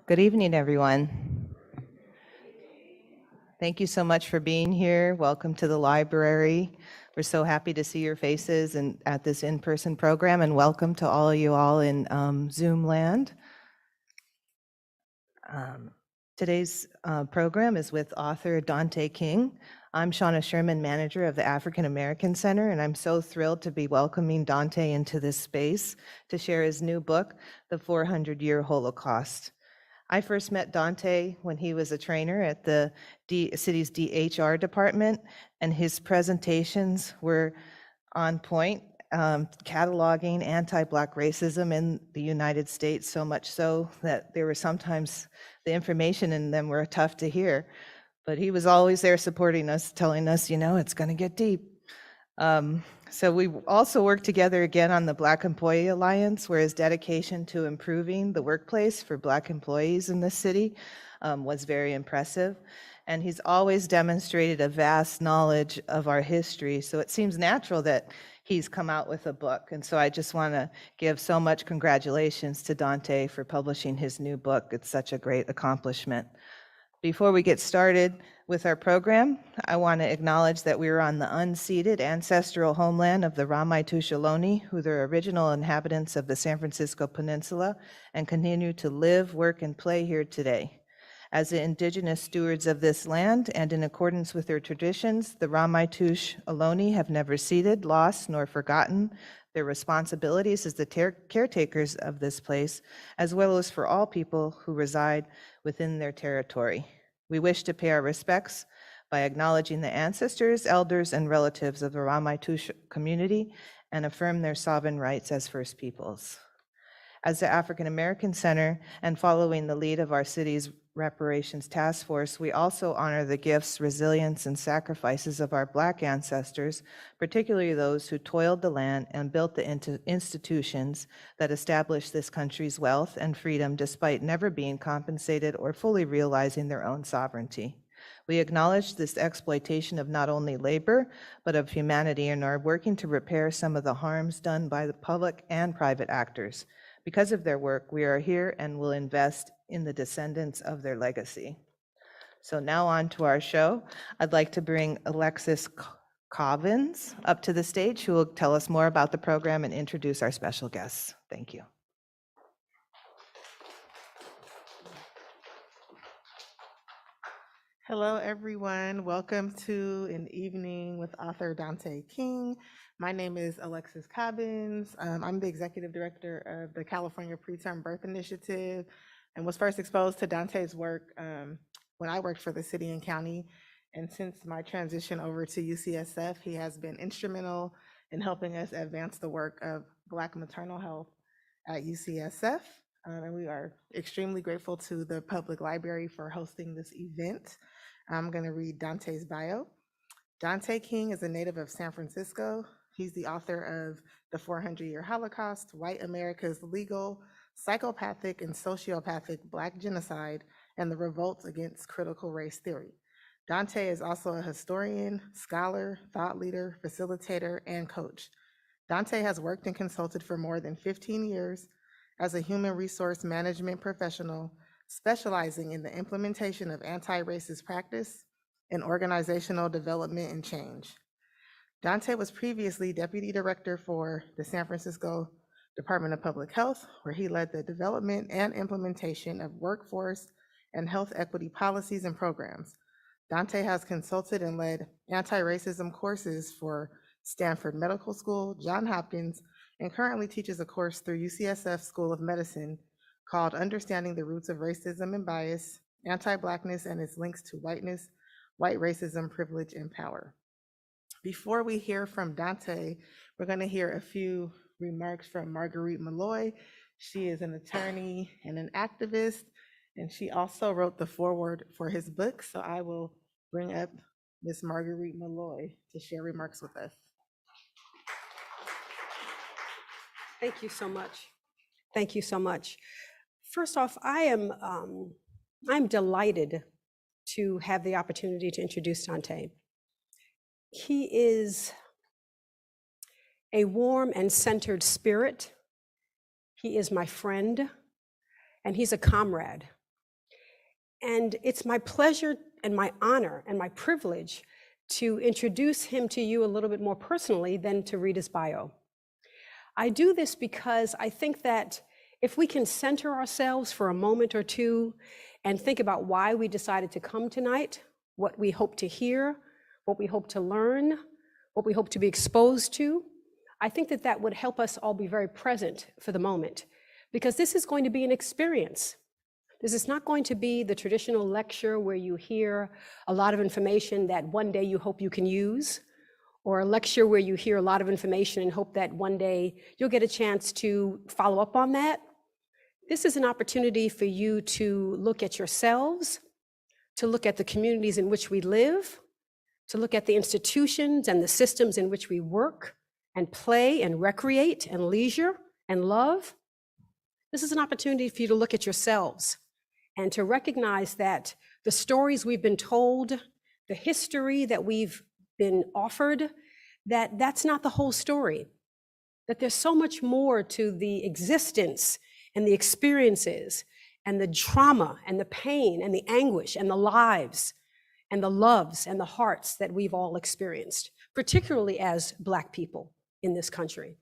Good evening, everyone. Thank you so much for being here. Welcome to the library. We're so happy to see your faces and at this in-person program, and welcome to all of you all in Zoom land. Today's program is with author Dante King. I'm Shauna Sherman, manager of the African American Center, and I'm so thrilled to be welcoming Dante into this space to share his new book, The 400-Year Holocaust. I first met Dante when he was a trainer at the city's DHR department, and his presentations were on point, cataloging anti-Black racism in the United States, so much so that there were sometimes the information in them were tough to hear. But he was always there supporting us, telling us, it's going to get deep. So we also worked together again on the Black Employee Alliance, where his dedication to improving the workplace for Black employees in this city was very impressive. And he's always demonstrated a vast knowledge of our history. So it seems natural that he's come out with a book. And so I just want to give so much congratulations to Dante for publishing his new book. It's such a great accomplishment. Before we get started with our program, I want to acknowledge that we are on the unceded ancestral homeland of the Ramaytush Ohlone, who are original inhabitants of the San Francisco Peninsula and continue to live, work, and play here today. As the indigenous stewards of this land and in accordance with their traditions, the Ramaytush Ohlone have never ceded, lost, nor forgotten their responsibilities as the caretakers of this place, as well as for all people who reside within their territory. We wish to pay our respects by acknowledging the ancestors, elders, and relatives of the Ramaytush community and affirm their sovereign rights as First Peoples. As the African American Center, and following the lead of our city's Reparations Task Force, we also honor the gifts, resilience, and sacrifices of our Black ancestors, particularly those who toiled the land and built the institutions that established this country's wealth and freedom despite never being compensated or fully realizing their own sovereignty. We acknowledge this exploitation of not only labor, but of humanity, and are working to repair some of the harms done by the public and private actors. Because of their work, we are here and will invest in the descendants of their legacy. So now on to our show. I'd like to bring Alexis Cobbins up to the stage, who will tell us more about the program and introduce our special guests. Thank you. Hello, everyone. Welcome to An Evening with author Dante King. My name is Alexis Cobbins. I'm the executive director of the California Preterm Birth Initiative and was first exposed to Dante's work when I worked for the city and county. And since my transition over to UCSF, he has been instrumental in helping us advance the work of Black maternal health at UCSF. And we are extremely grateful to the public library for hosting this event. I'm going to read Dante's bio. Dante King is a native of San Francisco. He's the author of The 400-Year Holocaust, White America's Legal, Psychopathic, and Sociopathic Black Genocide, and the Revolt Against Critical Race Theory. Dante is also a historian, scholar, thought leader, facilitator, and coach. Dante has worked and consulted for more than 15 years as a human resource management professional, specializing in the implementation of anti-racist practice and organizational development and change. Dante was previously deputy director for the San Francisco Department of Public Health, where he led the development and implementation of workforce and health equity policies and programs. Dante has consulted and led anti-racism courses for Stanford Medical School, Johns Hopkins, and currently teaches a course through UCSF School of Medicine called Understanding the Roots of Racism and Bias, Anti-Blackness and its Links to Whiteness, White Racism, Privilege, and Power. Before we hear from Dante, we're going to hear a few remarks from Marguerite Malloy. She is an attorney and an activist, and she also wrote the foreword for his book. So I will bring up Ms. Marguerite Malloy to share remarks with us. Thank you so much. Thank you so much. First off, I'm delighted to have the opportunity to introduce Dante. He is a warm and centered spirit. He is my friend, and he's a comrade. And it's my pleasure and my honor and my privilege to introduce him to you a little bit more personally than to read his bio. I do this because I think that if we can center ourselves for a moment or two and think about why we decided to come tonight, what we hope to hear, what we hope to learn, what we hope to be exposed to, I think that that would help us all be very present for the moment, because this is going to be an experience. This is not going to be the traditional lecture where you hear a lot of information that one day you hope you can use, or a lecture where you hear a lot of information and hope that one day you'll get a chance to follow up on that. This is an opportunity for you to look at yourselves, to look at the communities in which we live, to look at the institutions and the systems in which we work and play and recreate and leisure and love. This is an opportunity for you to look at yourselves and to recognize that the stories we've been told, the history that we've been offered, that's not the whole story, that there's so much more to the existence and the experiences and the trauma and the pain and the anguish and the lives and the loves and the hearts that we've all experienced, particularly as Black people in this country.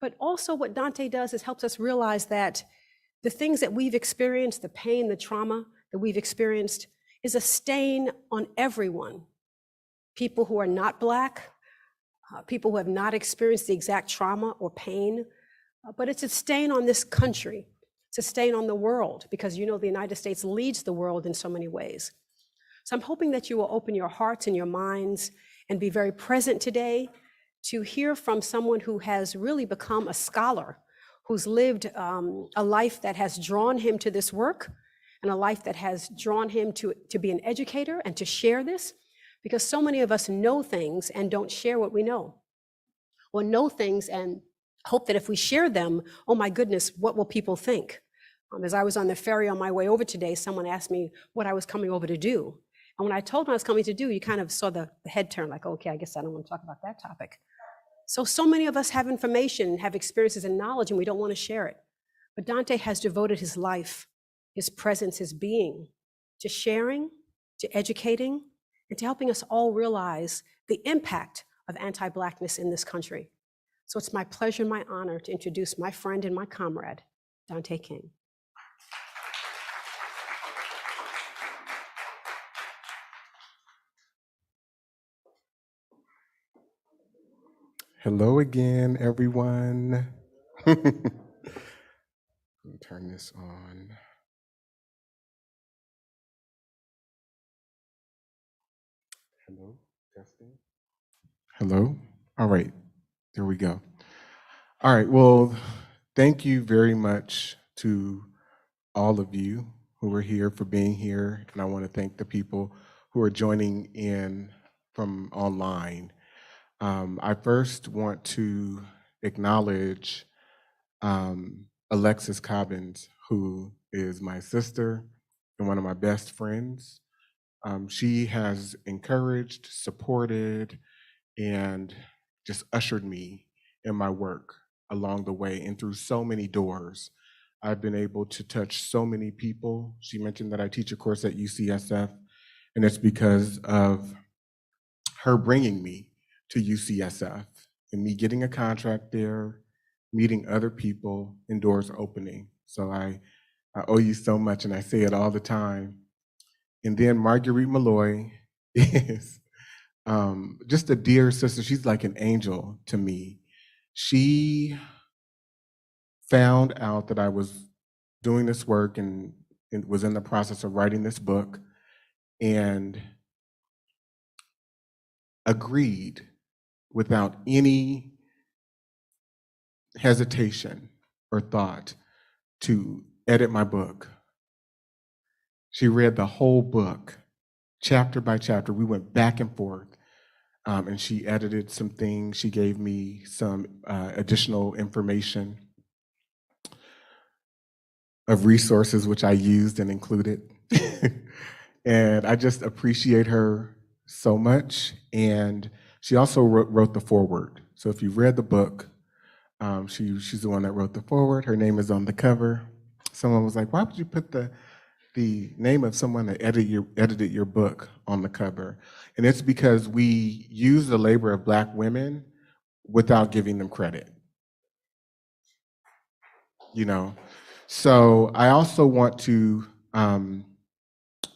But also what Dante does is helps us realize that the things that we've experienced, the pain, the trauma that we've experienced, is a stain on everyone. People who are not Black, people who have not experienced the exact trauma or pain, but it's a stain on this country. It's a stain on the world, because you know the United States leads the world in so many ways. So I'm hoping that you will open your hearts and your minds and be very present today to hear from someone who has really become a scholar, who's lived a life that has drawn him to this work, and a life that has drawn him to be an educator and to share this, because so many of us know things and don't share what we know, or know things and hope that if we share them, oh my goodness, what will people think? As I was on the ferry on my way over today, someone asked me what I was coming over to do. And when I told them I was coming to do, you kind of saw the head turn, like, okay, I guess I don't want to talk about that topic. So many of us have information, have experiences and knowledge, and we don't want to share it. But Dante has devoted his life, his presence, his being, to sharing, to educating, and to helping us all realize the impact of anti-Blackness in this country. So it's my pleasure and my honor to introduce my friend and my comrade, Dante King. Hello again, everyone. Let me turn this on. Hello, testing. Hello. All right, there we go. All right, well, thank you very much to all of you who are here for being here. And I want to thank the people who are joining in from online. I first want to acknowledge Alexis Cobbins, who is my sister and one of my best friends. She has encouraged, supported, and just ushered me in my work along the way and through so many doors. I've been able to touch so many people. She mentioned that I teach a course at UCSF, and it's because of her bringing me to UCSF and me getting a contract there, meeting other people, and doors opening. So I owe you so much, and I say it all the time. And then Marguerite Malloy is just a dear sister. She's like an angel to me. She found out that I was doing this work and was in the process of writing this book, and agreed without any hesitation or thought to edit my book. She read the whole book, chapter by chapter. We went back and forth, and she edited some things. She gave me some additional information of resources which I used and included. And I just appreciate her so much. And she also wrote the foreword. So if you've read the book, she's the one that wrote the foreword. Her name is on the cover. Someone was like, why would you put the the name of someone that edited your book on the cover. And it's because we use the labor of Black women without giving them credit. You know, so I also want to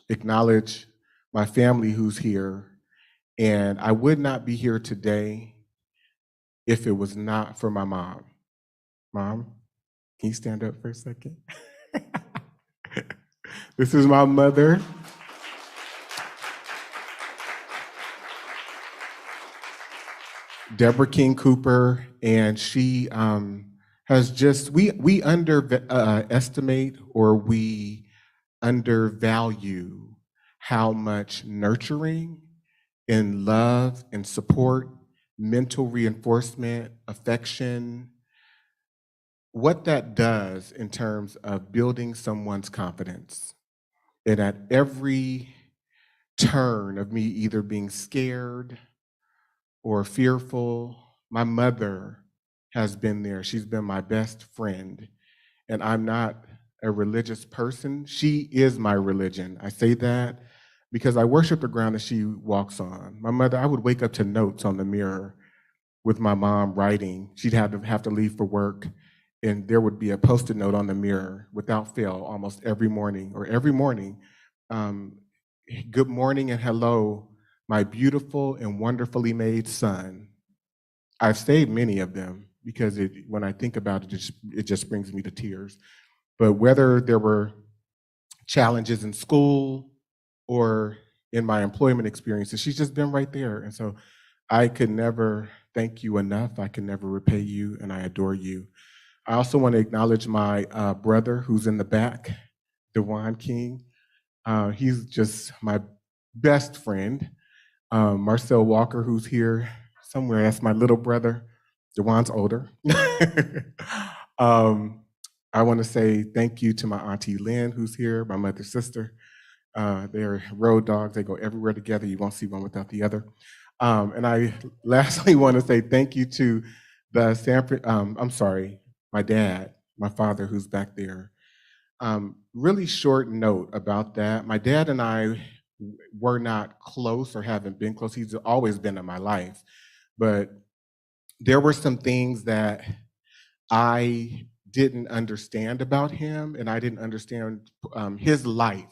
acknowledge my family who's here, and I would not be here today if it was not for my mom. Mom, can you stand up for a second? This is my mother. Deborah King Cooper, and she has just, we underestimate or we undervalue how much nurturing and love and support, mental reinforcement, affection, what that does in terms of building someone's confidence. And at every turn of me either being scared or fearful, my mother has been there. She's been my best friend. And I'm not a religious person. She is my religion. I say that because I worship the ground that she walks on. My mother, I would wake up to notes on the mirror with my mom writing. She'd have to leave for work, and there would be a Post-it note on the mirror without fail almost every morning, good morning and hello, my beautiful and wonderfully made son. I've saved many of them because when I think about it, it just brings me to tears. But whether there were challenges in school or in my employment experiences, she's just been right there. And so I could never thank you enough. I can never repay you, and I adore you. I also want to acknowledge my brother who's in the back, Dewan King. He's just my best friend. Marcel Walker, who's here somewhere, that's my little brother. Dewan's older. I want to say thank you to my auntie Lynn, who's here, my mother's sister. They're road dogs. They go everywhere together. You won't see one without the other. And I lastly want to say thank you to my dad, my father, who's back there. Really short note about that. My dad and I were not close or haven't been close. He's always been in my life. But there were some things that I didn't understand about him, and I didn't understand his life.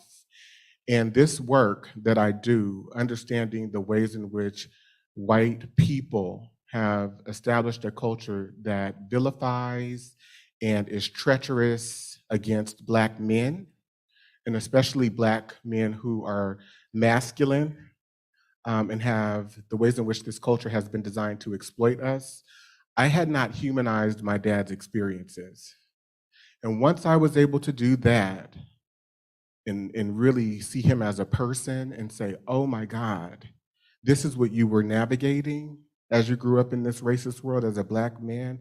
And this work that I do, understanding the ways in which white people have established a culture that vilifies and is treacherous against Black men, and especially Black men who are masculine, and have the ways in which this culture has been designed to exploit us. I had not humanized my dad's experiences. And once I was able to do that and really see him as a person and say, oh my God, this is what you were navigating as you grew up in this racist world as a Black man,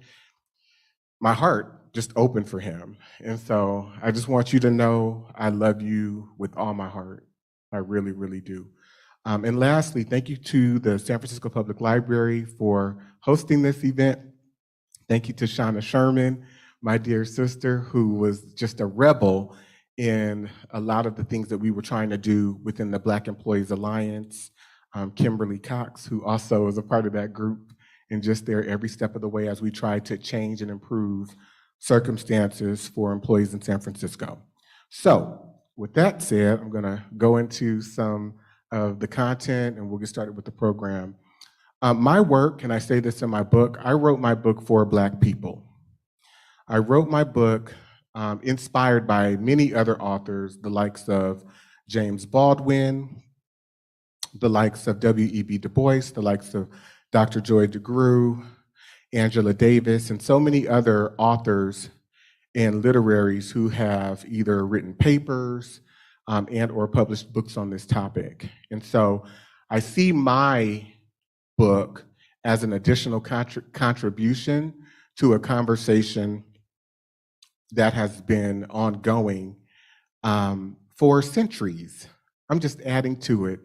my heart just opened for him. And so I just want you to know I love you with all my heart. I really, really do. And lastly, thank you to the San Francisco Public Library for hosting this event. Thank you to Shauna Sherman, my dear sister, who was just a rebel in a lot of the things that we were trying to do within the Black Employees Alliance. Kimberly Cox, who also is a part of that group and just there every step of the way as we try to change and improve circumstances for employees in San Francisco. So with that said, I'm gonna go into some of the content and we'll get started with the program. My work, and I say this in my book, I wrote my book for Black people. I wrote my book inspired by many other authors, the likes of James Baldwin, the likes of W.E.B. Du Bois, the likes of Dr. Joy DeGruy, Angela Davis, and so many other authors and literaries who have either written papers and or published books on this topic. And so I see my book as an additional contribution to a conversation that has been ongoing for centuries. I'm just adding to it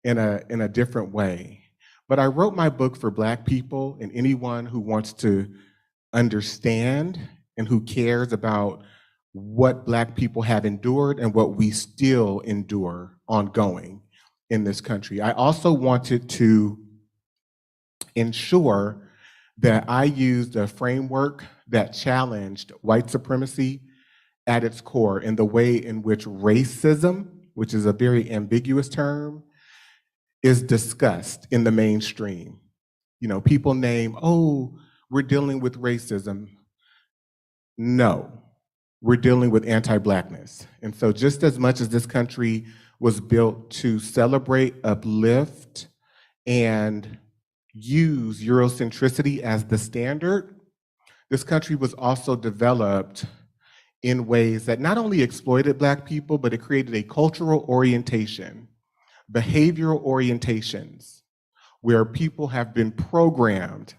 in a different way. But I wrote my book for Black people and anyone who wants to understand and who cares about what Black people have endured and what we still endure ongoing in this country. I also wanted to ensure that I used a framework that challenged white supremacy at its core in the way in which racism, which is a very ambiguous term, is discussed in the mainstream. You know, people name, oh, we're dealing with racism. No, we're dealing with anti-Blackness. And so just as much as this country was built to celebrate, uplift, and use Eurocentricity as the standard, this country was also developed in ways that not only exploited Black people, but it created a cultural orientation, behavioral orientations, where people have been programmed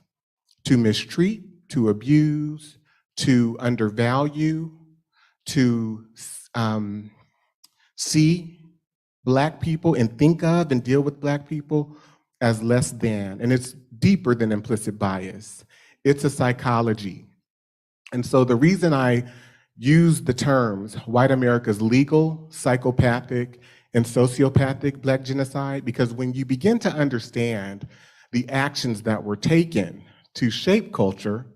to mistreat, to abuse, to undervalue, to see Black people and think of and deal with Black people as less than. And it's deeper than implicit bias. It's a psychology. And so the reason I use the terms white America's legal, psychopathic, and sociopathic Black genocide, because when you begin to understand the actions that were taken to shape culture,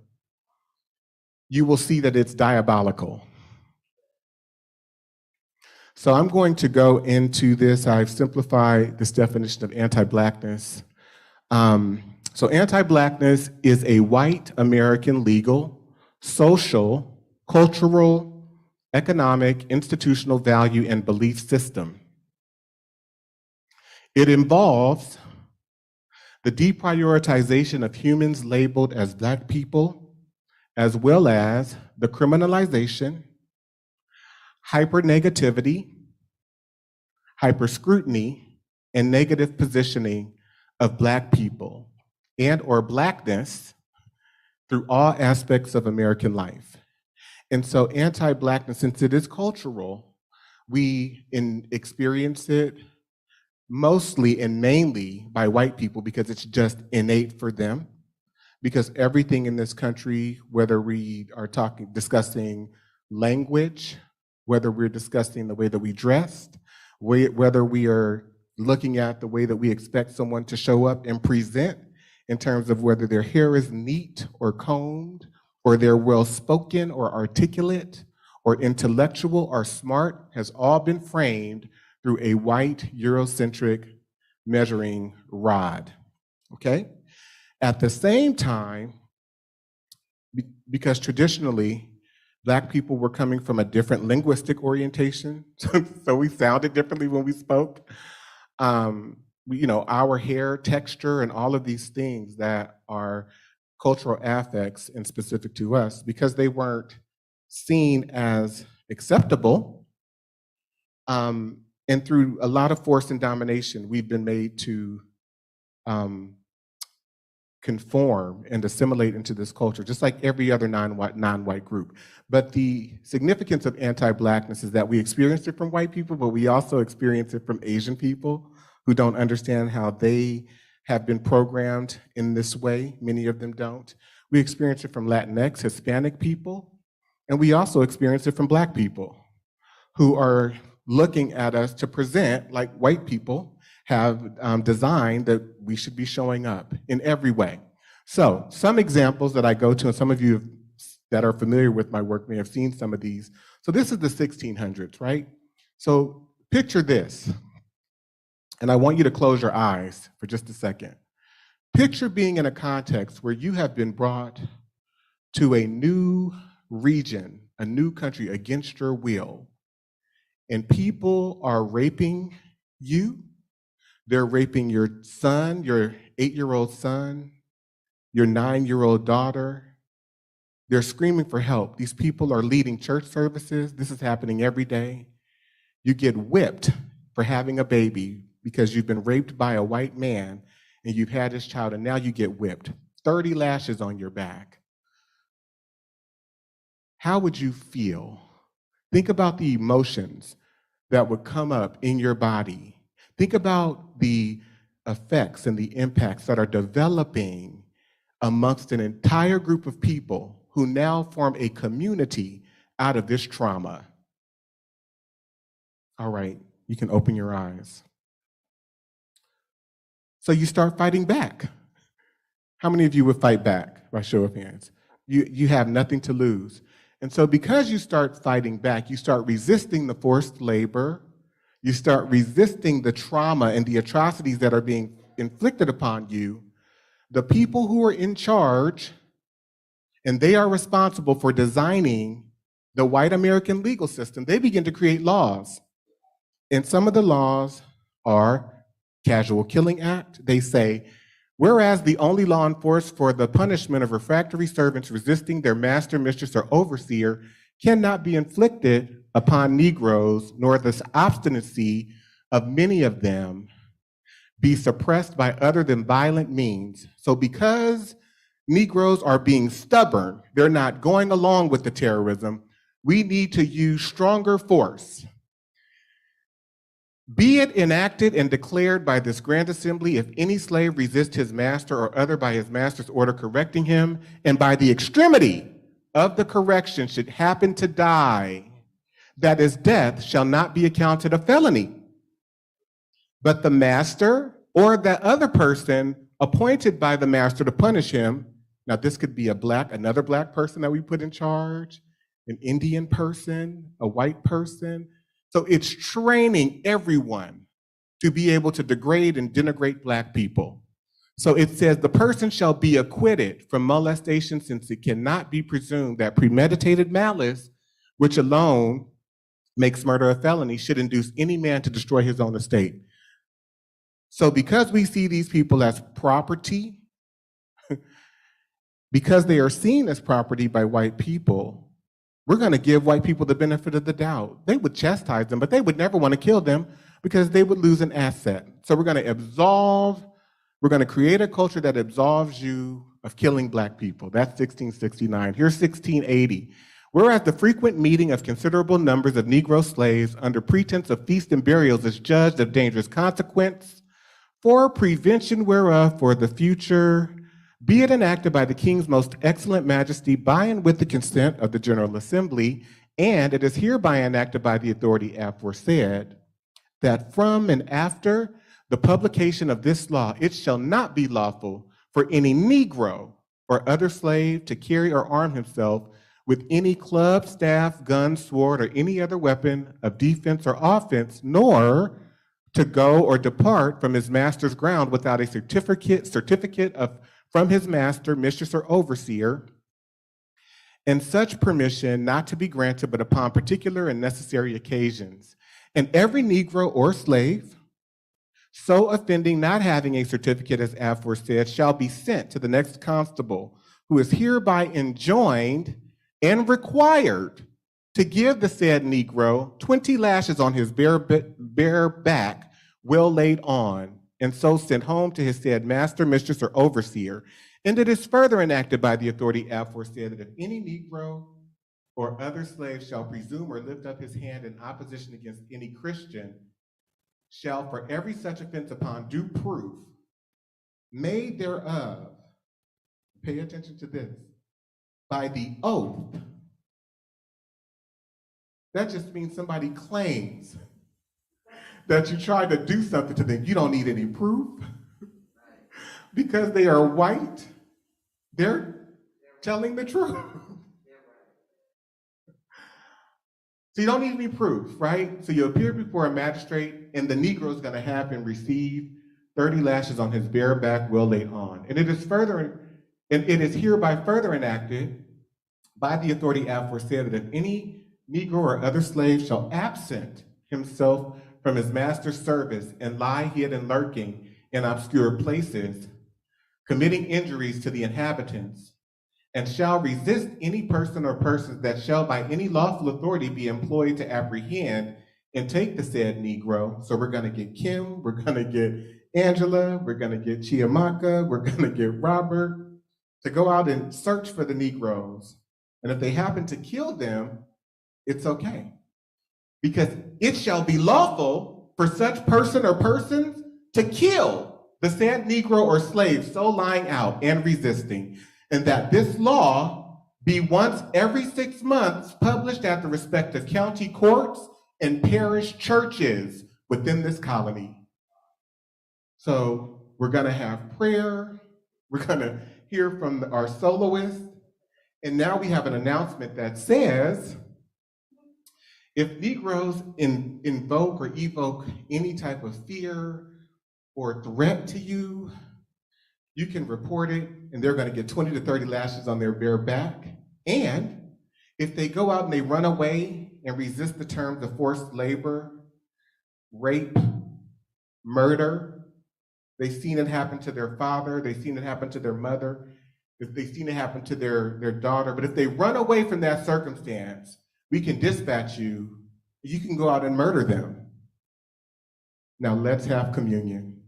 you will see that it's diabolical. So I'm going to go into this. I've simplified this definition of anti-Blackness. So anti-Blackness is a white American legal, social, cultural, economic, institutional value and belief system. It involves the deprioritization of humans labeled as Black people, as well as the criminalization, hypernegativity, hyperscrutiny, and negative positioning of Black people and or Blackness through all aspects of American life. And so anti-Blackness, since it is cultural, we experience it mostly and mainly by white people because it's just innate for them. Because everything in this country, whether we are discussing language, whether we're discussing the way that we dressed, whether we are looking at the way that we expect someone to show up and present in terms of whether their hair is neat or combed, or they're well-spoken or articulate or intellectual or smart, has all been framed through a white Eurocentric measuring rod, okay? At the same time, because traditionally, Black people were coming from a different linguistic orientation, so we sounded differently when we spoke. You know, our hair texture and all of these things that are cultural affects and specific to us, because they weren't seen as acceptable, and through a lot of force and domination, we've been made to conform and assimilate into this culture, just like every other non-white group. But the significance of anti-Blackness is that we experience it from white people, but we also experience it from Asian people who don't understand how they have been programmed in this way. Many of them don't. We experience it from Latinx, Hispanic people, and we also experience it from Black people who are looking at us to present like white people have designed that we should be showing up in every way. So some examples that I go to, and some of you that are familiar with my work may have seen some of these. So this is the 1600s, right? So picture this, and I want you to close your eyes for just a second. Picture being in a context where you have been brought to a new region, a new country against your will, and people are raping you. They're raping your son, your 8-year-old son, your 9-year-old daughter. They're screaming for help. These people are leading church services. This is happening every day. You get whipped for having a baby because you've been raped by a white man and you've had this child, and now you get whipped. 30 lashes on your back. How would you feel? Think about the emotions that would come up in your body. Think about the effects and the impacts that are developing amongst an entire group of people who now form a community out of this trauma. All right, you can open your eyes. So you start fighting back. How many of you would fight back by show of hands? You have nothing to lose. And so because you start fighting back, you start resisting the forced labor, you start resisting the trauma and the atrocities that are being inflicted upon you, the people who are in charge, and they are responsible for designing the white American legal system, they begin to create laws. And some of the laws are Casual Killing Act. They say, whereas the only law enforced for the punishment of refractory servants resisting their master, mistress, or overseer cannot be inflicted upon Negroes, nor the obstinacy of many of them be suppressed by other than violent means. So because Negroes are being stubborn, they're not going along with the terrorism, we need to use stronger force. Be it enacted and declared by this grand assembly, if any slave resist his master or other by his master's order correcting him, and by the extremity of the correction should happen to die, that his death shall not be accounted a felony. But the master or that other person appointed by the master to punish him, now this could be another black person that we put in charge, an Indian person, a white person. So it's training everyone to be able to degrade and denigrate black people. So it says the person shall be acquitted from molestation, since it cannot be presumed that premeditated malice, which alone makes murder a felony, should induce any man to destroy his own estate. So because we see these people as property, because they are seen as property by white people, we're going to give white people the benefit of the doubt. They would chastise them, but they would never want to kill them because they would lose an asset. So we're going to create a culture that absolves you of killing black people. That's 1669. Here's 1680. Whereas the frequent meeting of considerable numbers of Negro slaves under pretense of feasts and burials is judged of dangerous consequence, for prevention whereof for the future, be it enacted by the King's most excellent majesty by and with the consent of the General Assembly, and it is hereby enacted by the authority aforesaid, that from and after the publication of this law, it shall not be lawful for any Negro or other slave to carry or arm himself with any club, staff, gun, sword, or any other weapon of defense or offense, nor to go or depart from his master's ground without a certificate from his master, mistress, or overseer, and such permission not to be granted but upon particular and necessary occasions. And every Negro or slave, so offending not having a certificate as aforesaid, shall be sent to the next constable, who is hereby enjoined and required to give the said Negro 20 lashes on his bare back, well laid on, and so sent home to his said master, mistress, or overseer. And it is further enacted by the authority aforesaid that if any Negro or other slave shall presume or lift up his hand in opposition against any Christian, shall for every such offense upon due proof made thereof, pay attention to this, by the oath. That just means somebody claims that you tried to do something to them. You don't need any proof. Because they are white, they're telling the truth. So you don't need any proof, right? So you appear before a magistrate, and the Negro is going to have him receive 30 lashes on his bare back, well laid on. And it is hereby further enacted by the authority aforesaid that if any Negro or other slave shall absent himself from his master's service and lie hid and lurking in obscure places, committing injuries to the inhabitants, and shall resist any person or persons that shall by any lawful authority be employed to apprehend and take the said Negro. So we're going to get Kim, we're going to get Angela, we're going to get Chiamaka, we're going to get Robert to go out and search for the Negroes. And if they happen to kill them, it's okay. Because it shall be lawful for such person or persons to kill the said Negro or slave so lying out and resisting, and that this law be once every 6 months published at the respective county courts and parish churches within this colony. So we're going to have prayer. We're going to hear from our soloist. And now we have an announcement that says, if Negroes invoke or evoke any type of fear or threat to you, you can report it, and they're going to get 20 to 30 lashes on their bare back. And if they go out and they run away and resist the terms of forced labor, rape, murder, they've seen it happen to their father, they've seen it happen to their mother, they've seen it happen to their daughter. But if they run away from that circumstance, we can dispatch you. You can go out and murder them. Now let's have communion.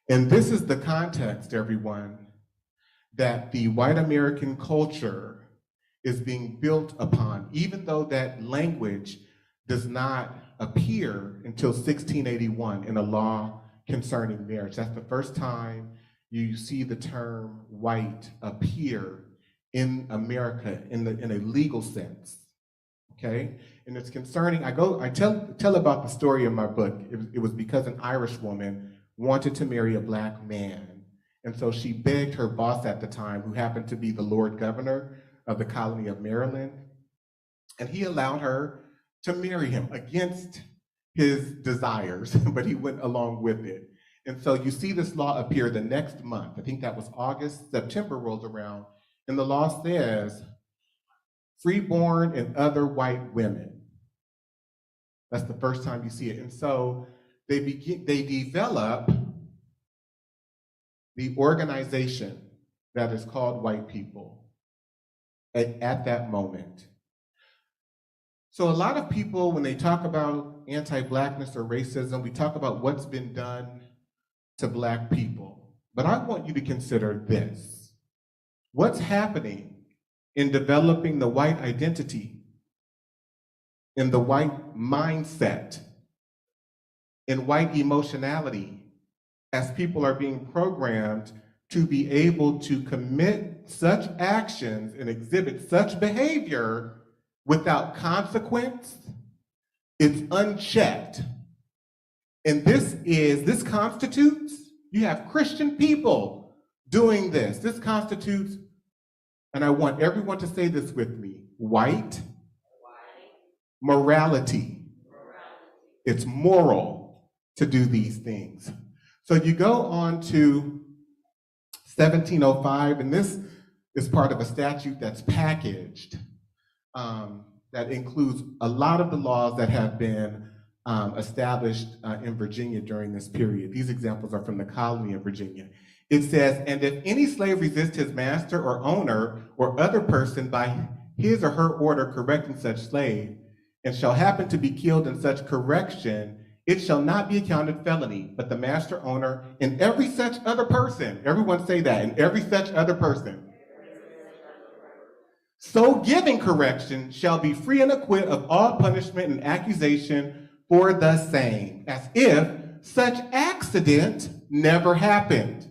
And this is the context, everyone, that the white American culture is being built upon, even though that language does not appear until 1681 in a law concerning marriage. That's the first time you see the term white appear in America in a legal sense, okay? And it's concerning, I tell about the story in my book. It was because an Irish woman wanted to marry a black man. And so she begged her boss at the time, who happened to be the Lord Governor of the colony of Maryland, and he allowed her to marry him against his desires, but he went along with it. And so you see this law appear the next month. I think that was August. September rolls around, and the law says, freeborn and other white women. That's the first time you see it. And so they develop the organization that is called white people at that moment. So a lot of people, when they talk about anti-Blackness or racism, we talk about what's been done to Black people. But I want you to consider this. What's happening in developing the white identity, in the white mindset, in white emotionality, as people are being programmed to be able to commit such actions and exhibit such behavior without consequence? It's unchecked. And this constitutes, you have Christian people doing this. This constitutes, and I want everyone to say this with me, white morality. It's moral to do these things. So you go on to 1705, and this is part of a statute that's packaged that includes a lot of the laws that have been established in Virginia during this period. These examples are from the colony of Virginia. It says, and if any slave resist his master or owner or other person by his or her order correcting such slave, and shall happen to be killed in such correction, it shall not be accounted felony, but the master, owner, and every such other person, everyone say that, and every such other person, so giving correction shall be free and acquit of all punishment and accusation for the same, as if such accident never happened.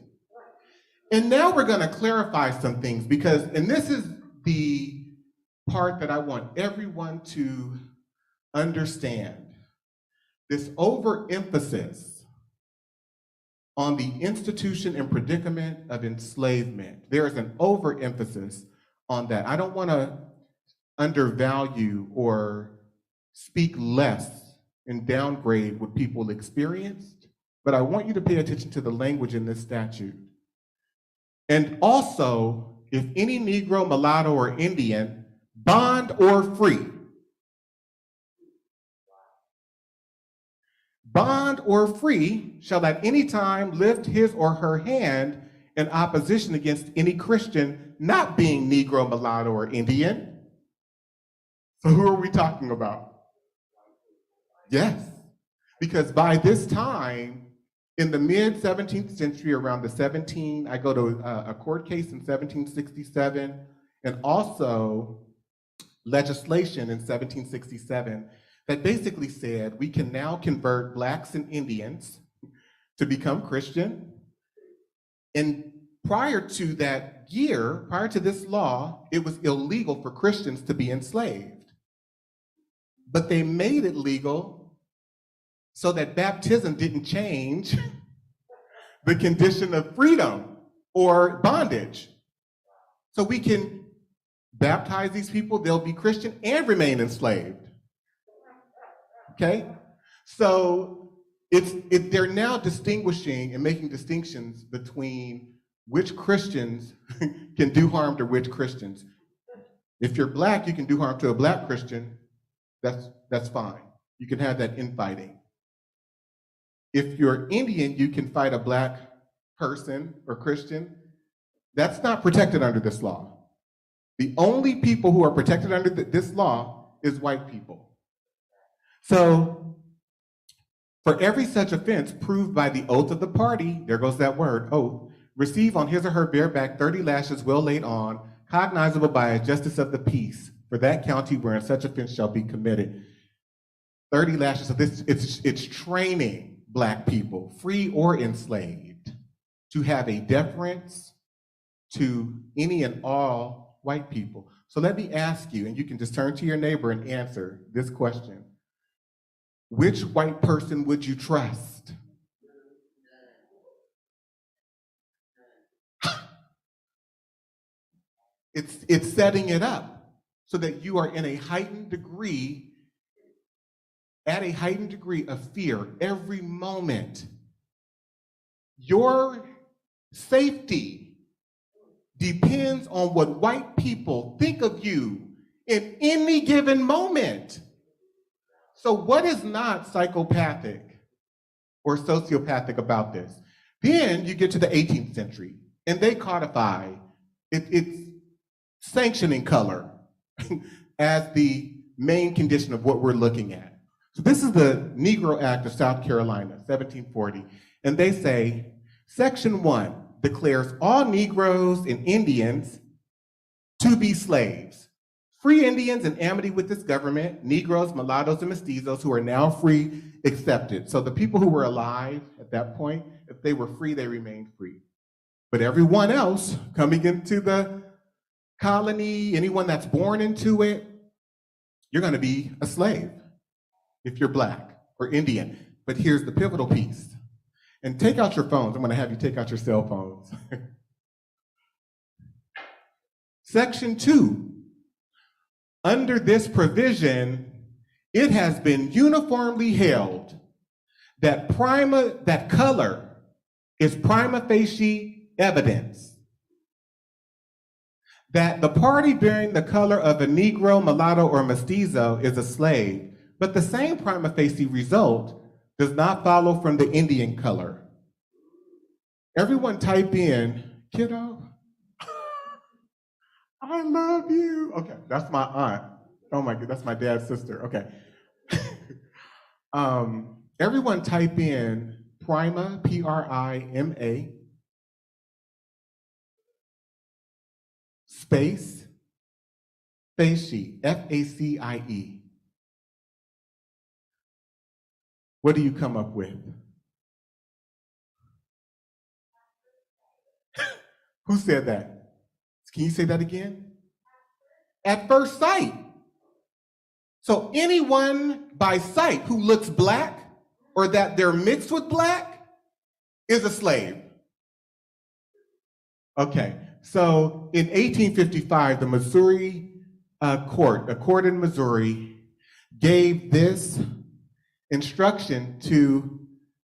And now we're going to clarify some things, because, and this is the part that I want everyone to understand. This overemphasis on the institution and predicament of enslavement. There is an overemphasis on that. I don't want to undervalue or speak less and downgrade what people experienced, but I want you to pay attention to the language in this statute. And also, if any Negro, mulatto, or Indian, bond or free, bond or free, shall at any time lift his or her hand in opposition against any Christian not being Negro, mulatto, or Indian. So who are we talking about? Yes, because by this time, in the mid-17th century, around I go to a court case in 1767, and also legislation in 1767 that basically said we can now convert Blacks and Indians to become Christian and prior to that year, prior to this law, it was illegal for Christians to be enslaved. But they made it legal so that baptism didn't change the condition of freedom or bondage. So we can baptize these people, they'll be Christian and remain enslaved. Okay? So they're now distinguishing and making distinctions between which Christians can do harm to which Christians. If you're black, you can do harm to a black Christian, that's fine. You can have that infighting. If you're Indian, you can fight a black person or Christian. That's not protected under this law. The only people who are protected under this law is white people. So, for every such offense proved by the oath of the party, there goes that word, oath, receive on his or her bare back 30 lashes well laid on, cognizable by a justice of the peace, for that county wherein such offense shall be committed. 30 lashes of this, it's training black people, free or enslaved, to have a deference to any and all white people. So let me ask you, and you can just turn to your neighbor and answer this question. Which white person would you trust? It's setting it up so that you are in a heightened degree, at a heightened degree of fear every moment. Your safety depends on what white people think of you in any given moment. So what is not psychopathic or sociopathic about this? Then you get to the 18th century, and they codify it's sanctioning color as the main condition of what we're looking at. So this is the Negro Act of South Carolina, 1740, and they say, Section 1 declares all Negroes and Indians to be slaves. Free Indians in amity with this government, Negroes, mulattoes, and mestizos who are now free, accepted. So the people who were alive at that point, if they were free, they remained free. But everyone else coming into the colony, anyone that's born into it, you're gonna be a slave if you're black or Indian. But here's the pivotal piece. And take out your phones. I'm gonna have you take out your cell phones. Section 2. Under this provision, it has been uniformly held that color is prima facie evidence that the party bearing the color of a Negro, mulatto, or mestizo is a slave, but the same prima facie result does not follow from the Indian color. Everyone type in, kiddo, I love you. Okay, that's my aunt. Oh my God, that's my dad's sister. Okay. Everyone type in Prima, P-R-I-M-A, space, facie, F-A-C-I-E. What do you come up with? Who said that? Can you say that again? At first sight. So anyone by sight who looks black or that they're mixed with black is a slave. Okay, so in 1855, the Missouri a court in Missouri, gave this instruction to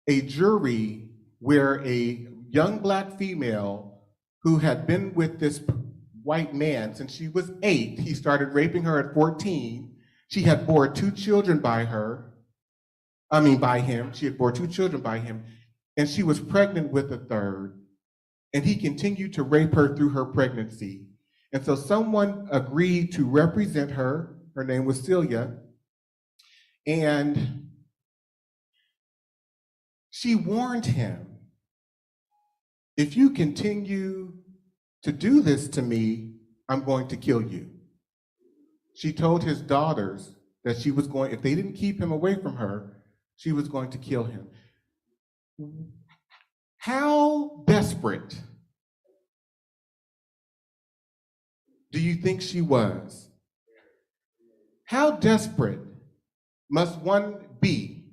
a jury where a young black female who had been with this white man since she was 8, he started raping her at 14. She had bore 2 children by him. She had bore 2 children by him, and she was pregnant with a 3rd. And he continued to rape her through her pregnancy. And so someone agreed to represent her. Her name was Celia. And she warned him, if you continue to do this to me, I'm going to kill you. She told his daughters that she was going, if they didn't keep him away from her, she was going to kill him. How desperate do you think she was? How desperate must one be?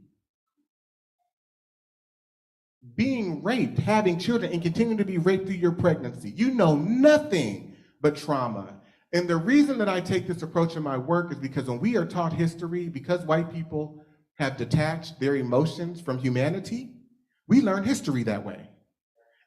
Being raped, having children, and continuing to be raped through your pregnancy. You know nothing but trauma. And the reason that I take this approach in my work is because when we are taught history, because white people have detached their emotions from humanity, we learn history that way.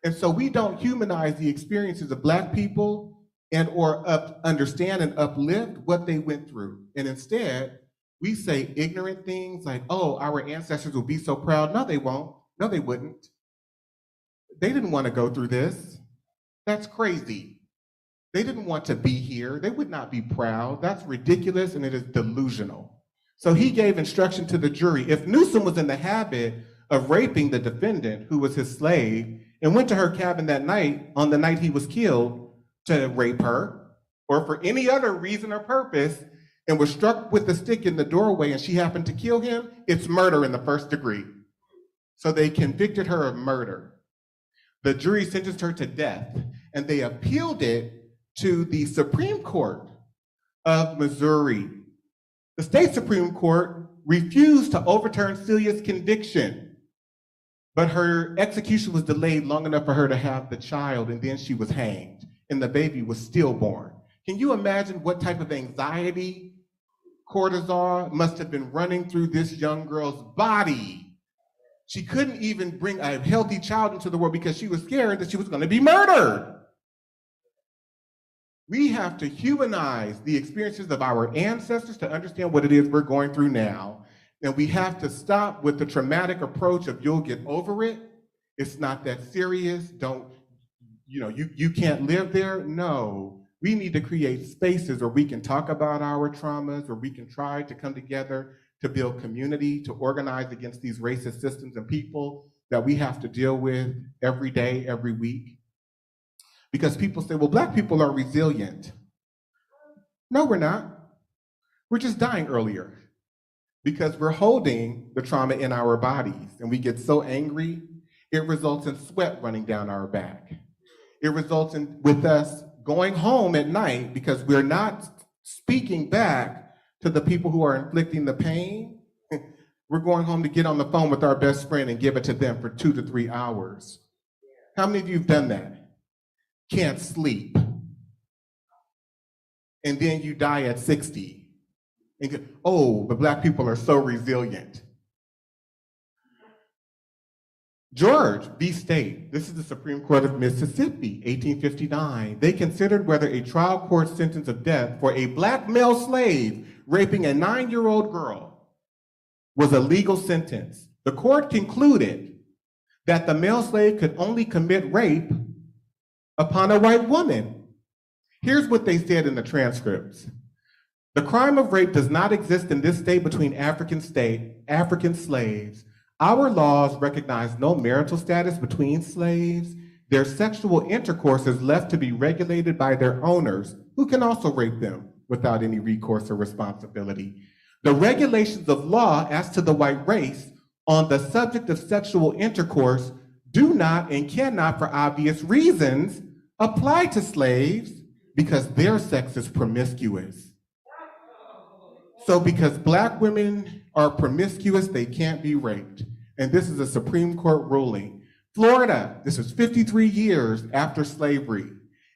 And so we don't humanize the experiences of Black people and or understand and uplift what they went through. And instead, we say ignorant things like, oh, our ancestors will be so proud. No, they won't. No, they wouldn't. They didn't want to go through this. That's crazy. They didn't want to be here. They would not be proud. That's ridiculous and it is delusional. So he gave instruction to the jury. If Newsom was in the habit of raping the defendant, who was his slave, and went to her cabin that night, on the night he was killed, to rape her, or for any other reason or purpose, and was struck with a stick in the doorway and she happened to kill him, it's murder in the first degree. So they convicted her of murder. The jury sentenced her to death, and they appealed it to the Supreme Court of Missouri. The state Supreme Court refused to overturn Celia's conviction, but her execution was delayed long enough for her to have the child, and then she was hanged, and the baby was stillborn. Can you imagine what type of anxiety, cortisol must have been running through this young girl's body? She couldn't even bring a healthy child into the world because she was scared that she was going to be murdered. We have to humanize the experiences of our ancestors to understand what it is we're going through now. And we have to stop with the traumatic approach of you'll get over it. It's not that serious. You can't live there. No, we need to create spaces where we can talk about our traumas, where we can try to come together to build community, to organize against these racist systems and people that we have to deal with every day, every week. Because people say, well, Black people are resilient. No, we're not. We're just dying earlier because we're holding the trauma in our bodies, and we get so angry, it results in sweat running down our back. It results in with us going home at night because we're not speaking back to the people who are inflicting the pain. We're going home to get on the phone with our best friend and give it to them for 2 to 3 hours. How many of you have done that? Can't sleep. And then you die at 60. And go, oh, but Black people are so resilient. George v. State, this is the Supreme Court of Mississippi, 1859. They considered whether a trial court sentence of death for a Black male slave raping a 9-year-old girl was a legal sentence. The court concluded that the male slave could only commit rape upon a white woman. Here's what they said in the transcripts. The crime of rape does not exist in this state between African slaves. Our laws recognize no marital status between slaves. Their sexual intercourse is left to be regulated by their owners, who can also rape them without any recourse or responsibility. The regulations of law as to the white race on the subject of sexual intercourse do not and cannot, for obvious reasons, apply to slaves because their sex is promiscuous. So because Black women are promiscuous, they can't be raped. And this is a Supreme Court ruling. Florida, this is 53 years after slavery.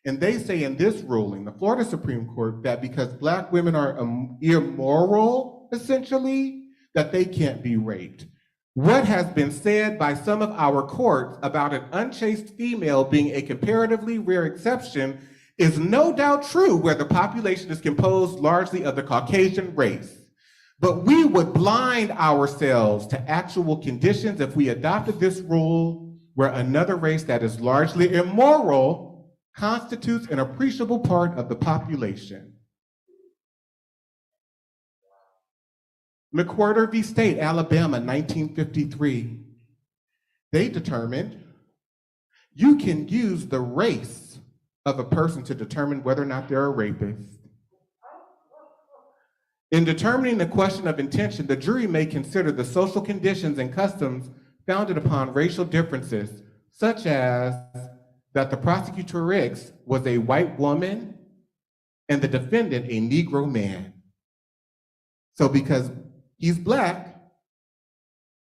And they say in this ruling, the Florida Supreme Court, that because Black women are immoral, essentially, that they can't be raped. What has been said by some of our courts about an unchaste female being a comparatively rare exception is no doubt true where the population is composed largely of the Caucasian race. But we would blind ourselves to actual conditions if we adopted this rule where another race that is largely immoral constitutes an appreciable part of the population. McWhorter v. State, Alabama, 1953. They determined you can use the race of a person to determine whether or not they're a rapist. In determining the question of intention, the jury may consider the social conditions and customs founded upon racial differences, such as that the prosecutrix was a white woman and the defendant a Negro man. So because he's Black,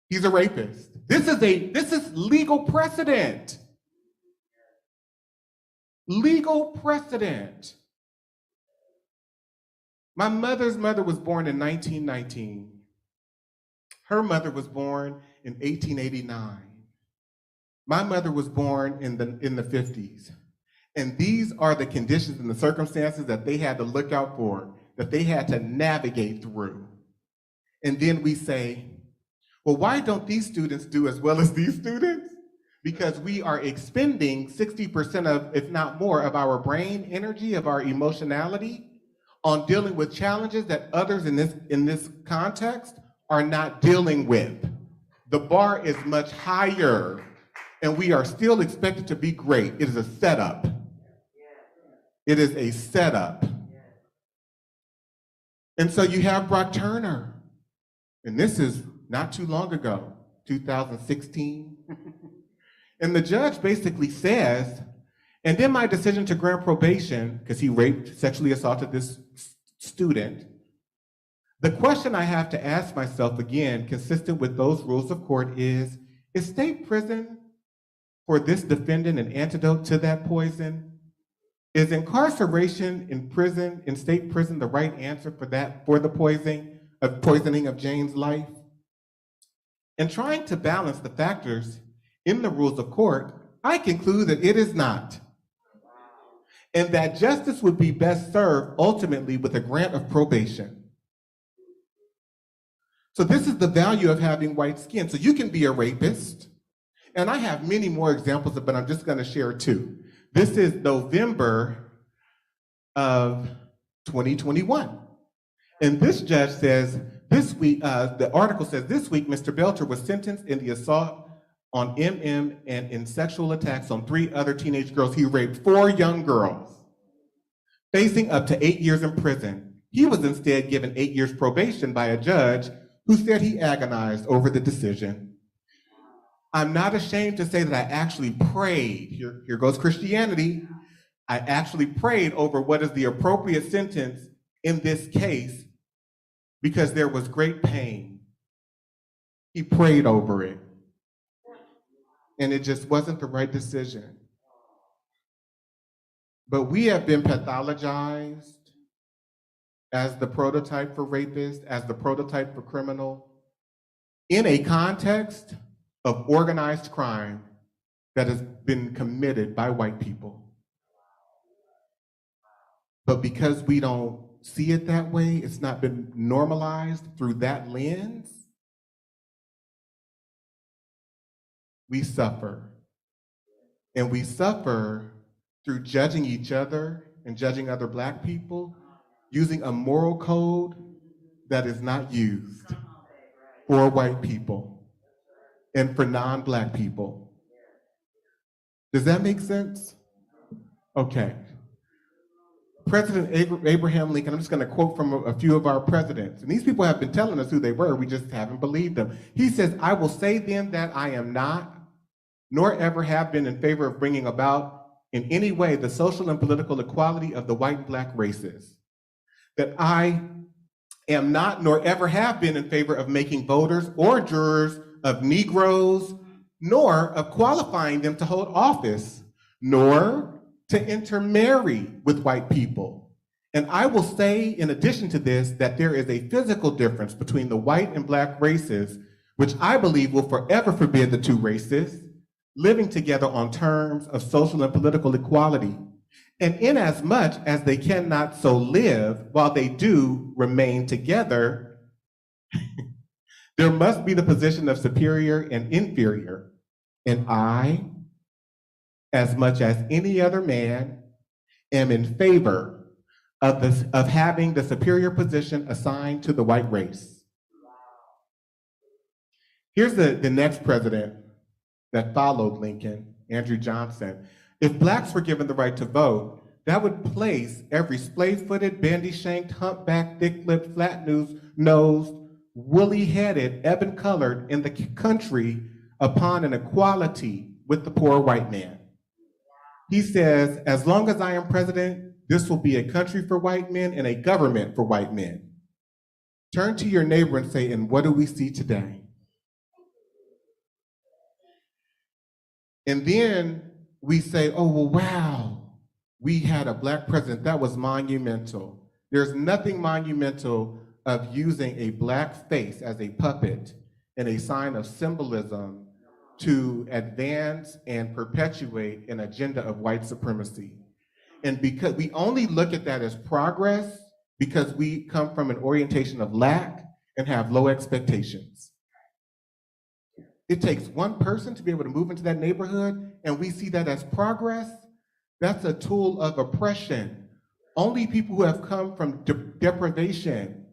he's a rapist. This is legal precedent. Legal precedent. My mother's mother was born in 1919. Her mother was born in 1889. My mother was born in the 50s. And these are the conditions and the circumstances that they had to look out for, that they had to navigate through. And then we say, well, why don't these students do as well as these students? Because we are expending 60% of, if not more, of our brain energy, of our emotionality on dealing with challenges that others in this context are not dealing with. The bar is much higher, and we are still expected to be great. It is a setup. It is a setup. And so you have Brock Turner, and this is not too long ago, 2016. And the judge basically says, and in my decision to grant probation, because he sexually assaulted this student, the question I have to ask myself again, consistent with those rules of court, is state prison for this defendant an antidote to that poison? Is incarceration in state prison, the right answer for the poisoning of Jane's life? And trying to balance the factors in the rules of court, I conclude that it is not. And that justice would be best served ultimately with a grant of probation. So this is the value of having white skin. So you can be a rapist, and I have many more examples, but I'm just gonna share two. This is November of 2021. And this judge says, this week, the article says, this week, Mr. Belcher was sentenced in the assault on MM and in sexual attacks on 3 other teenage girls. He raped 4 young girls, facing up to 8 years in prison. He was instead given 8 years probation by a judge who said he agonized over the decision. I'm not ashamed to say that I actually prayed. Here goes Christianity. I actually prayed over what is the appropriate sentence in this case because there was great pain. He prayed over it. And it just wasn't the right decision. But we have been pathologized as the prototype for rapist, as the prototype for criminal, in a context of organized crime that has been committed by white people. But because we don't see it that way, it's not been normalized through that lens, we suffer. And we suffer through judging each other and judging other Black people using a moral code that is not used for white people and for non-Black people. Does that make sense? Okay. President Abraham Lincoln, I'm just gonna quote from a few of our presidents, and these people have been telling us who they were, we just haven't believed them. He says, I will say then that I am not, nor ever have been in favor of bringing about in any way the social and political equality of the white and Black races. That I am not, nor ever have been in favor of making voters or jurors of Negroes, nor of qualifying them to hold office, nor to intermarry with white people. And I will say, in addition to this, that there is a physical difference between the white and Black races, which I believe will forever forbid the two races living together on terms of social and political equality. And inasmuch as they cannot so live while they do remain together, there must be the position of superior and inferior. And I, as much as any other man, am in favor of having the superior position assigned to the white race. Here's the next president that followed Lincoln, Andrew Johnson. If Blacks were given the right to vote, that would place every splay-footed, bandy-shanked, humpbacked, thick-lipped, flat-nosed, woolly-headed, ebon-colored in the country upon an equality with the poor white man. He says, as long as I am president, this will be a country for white men and a government for white men. Turn to your neighbor and say, and what do we see today? And then we say, oh, well, wow, we had a Black president. That was monumental. There's nothing monumental of using a Black face as a puppet and a sign of symbolism to advance and perpetuate an agenda of white supremacy. And because we only look at that as progress because we come from an orientation of lack and have low expectations. It takes one person to be able to move into that neighborhood, and we see that as progress. That's a tool of oppression. Only people who have come from deprivation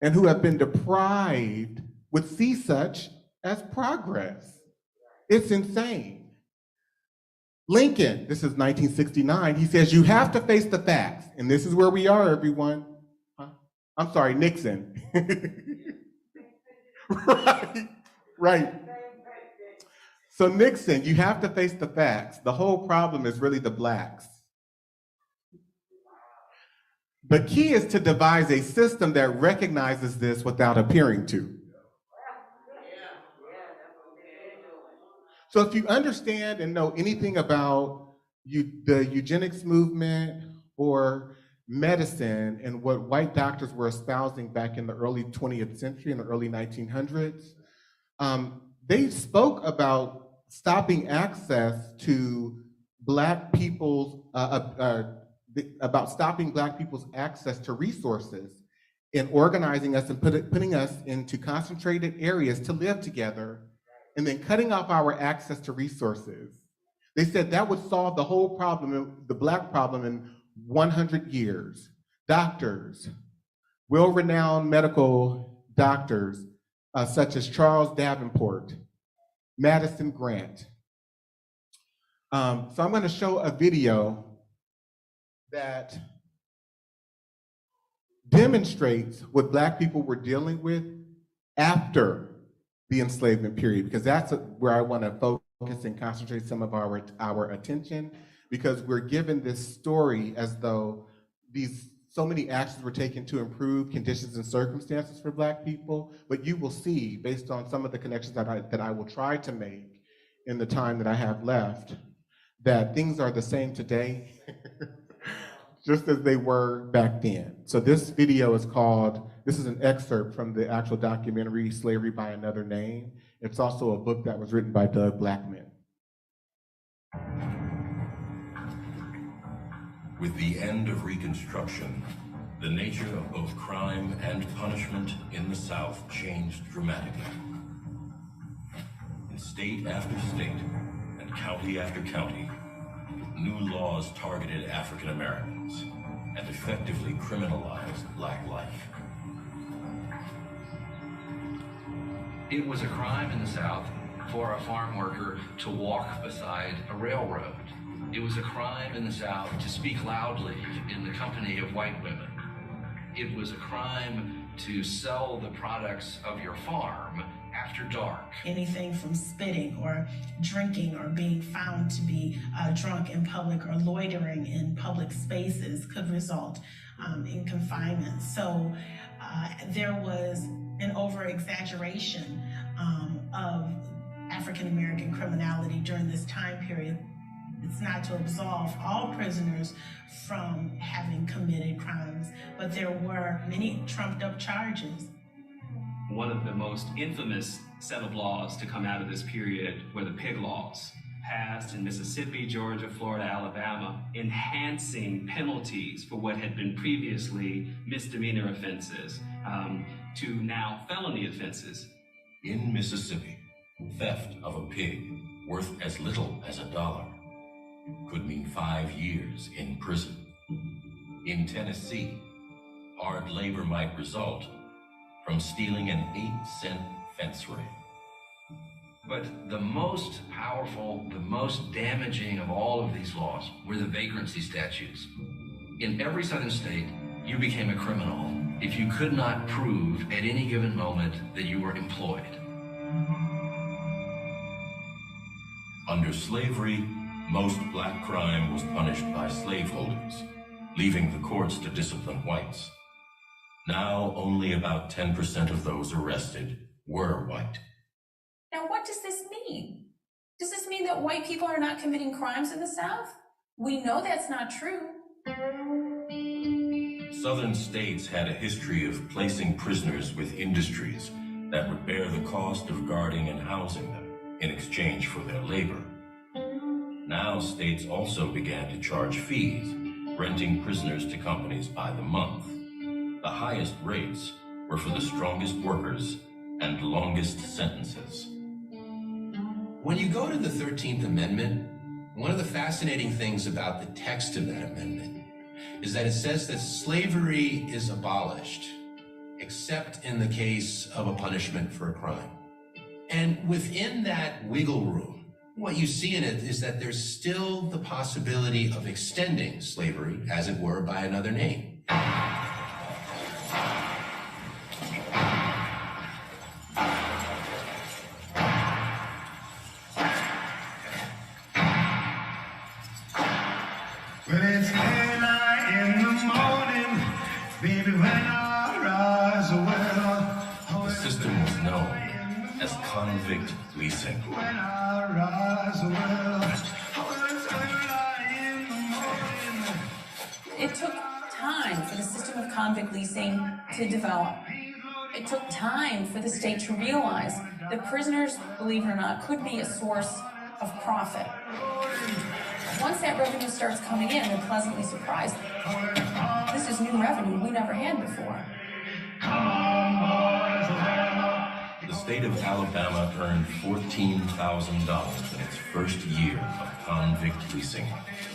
and who have been deprived would see such as progress. It's insane. Lincoln, this is 1969, he says, you have to face the facts. And this is where we are, everyone. I'm sorry, Nixon. Right. So Nixon, you have to face the facts. The whole problem is really the Blacks. The key is to devise a system that recognizes this without appearing to. So if you understand and know anything about the eugenics movement or medicine and what white doctors were espousing back in the early 20th century, in the early 1900s, they spoke about stopping access to Black people's, about stopping Black people's access to resources and organizing us and putting us into concentrated areas to live together and then cutting off our access to resources. They said that would solve the whole problem, the Black problem, in 100 years. Doctors, well-renowned medical doctors, such as Charles Davenport, Madison Grant. So I'm going to show a video that demonstrates what Black people were dealing with after the enslavement period, because that's where I want to focus and concentrate some of our attention, because we're given this story as though so many actions were taken to improve conditions and circumstances for Black people, but you will see, based on some of the connections that I will try to make in the time that I have left, that things are the same today, just as they were back then. So this video is this is an excerpt from the actual documentary, Slavery by Another Name. It's also a book that was written by Doug Blackman. With the end of Reconstruction, the nature of both crime and punishment in the South changed dramatically. In state after state and county after county, new laws targeted African Americans and effectively criminalized Black life. It was a crime in the South for a farm worker to walk beside a railroad. It was a crime in the South to speak loudly in the company of white women. It was a crime to sell the products of your farm after dark. Anything from spitting or drinking or being found to be drunk in public or loitering in public spaces could result in confinement. So there was an over-exaggeration of African-American criminality during this time period. It's not to absolve all prisoners from having committed crimes, but there were many trumped-up charges. One of the most infamous set of laws to come out of this period were the pig laws, passed in Mississippi, Georgia, Florida, Alabama, enhancing penalties for what had been previously misdemeanor offenses to now felony offenses. In Mississippi, theft of a pig worth as little as $1 could mean 5 years in prison. In Tennessee, hard labor might result from stealing an 8-cent fence rail. But the most powerful, the most damaging of all of these laws were the vagrancy statutes. In every southern state, you became a criminal if you could not prove at any given moment that you were employed. Under slavery, most Black crime was punished by slaveholders, leaving the courts to discipline whites. Now, only about 10% of those arrested were white. Now, what does this mean? Does this mean that white people are not committing crimes in the South? We know that's not true. Southern states had a history of placing prisoners with industries that would bear the cost of guarding and housing them in exchange for their labor. Now, states also began to charge fees, renting prisoners to companies by the month. The highest rates were for the strongest workers and longest sentences. When you go to the 13th Amendment, one of the fascinating things about the text of that amendment is that it says that slavery is abolished, except in the case of a punishment for a crime. And within that wiggle room, what you see in it is that there's still the possibility of extending slavery, as it were, by another name. Well, it's early in the morning, baby, when I rise, well, The system was known as convict leasing. when I rise, well, it's early in the morning. It took time for the system of convict leasing to develop. It took time for the state to realize that prisoners, believe it or not, could be a source of profit. Once that revenue starts coming in, they're pleasantly surprised. This is new revenue we never had before. The state of Alabama earned $14,000 in its first year of convict leasing,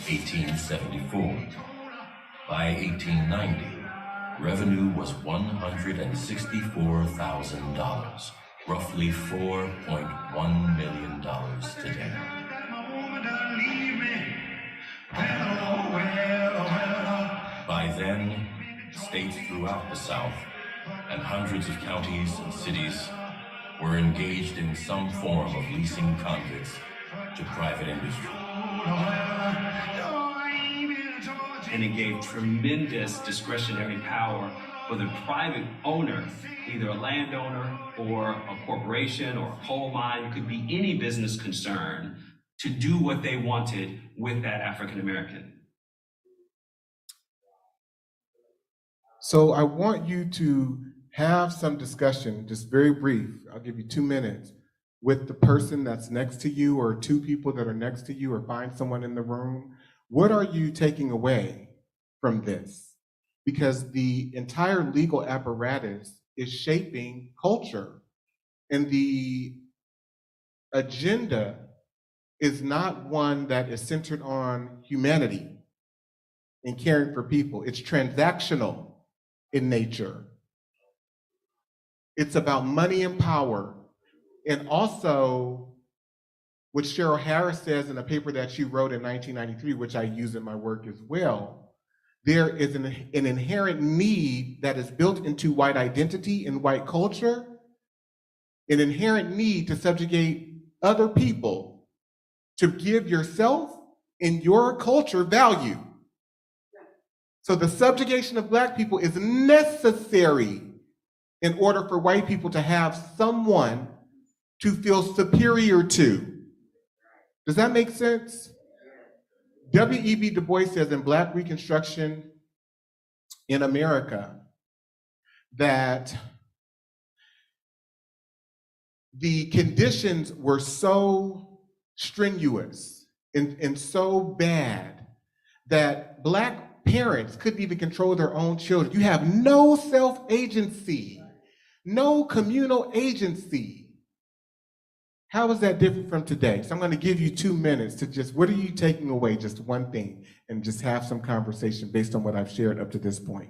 1874. By 1890, revenue was $164,000, roughly $4.1 million today. By then, states throughout the South and hundreds of counties and cities were engaged in some form of leasing convicts to private industry. And it gave tremendous discretionary power for the private owner, either a landowner or a corporation or a coal mine, it could be any business concern, to do what they wanted with that African American. So I want you to have some discussion, just very brief. I'll give you 2 minutes with the person that's next to you or two people that are next to you, or find someone in the room. What are you taking away from this? Because the entire legal apparatus is shaping culture, and the agenda is not one that is centered on humanity and caring for people. It's transactional in nature. It's about money and power. And also, what Cheryl Harris says in a paper that she wrote in 1993, which I use in my work as well, there is an inherent need that is built into white identity and white culture, an inherent need to subjugate other people, to give yourself and your culture value. So the subjugation of Black people is necessary in order for white people to have someone to feel superior to. Does that make sense? W.E.B. Du Bois says in Black Reconstruction in America that the conditions were so strenuous and so bad that Black parents couldn't even control their own children. You have no self-agency, no communal agency. How is that different from today? So I'm going to give you 2 minutes to just, what are you taking away, just one thing, and just have some conversation based on what I've shared up to this point.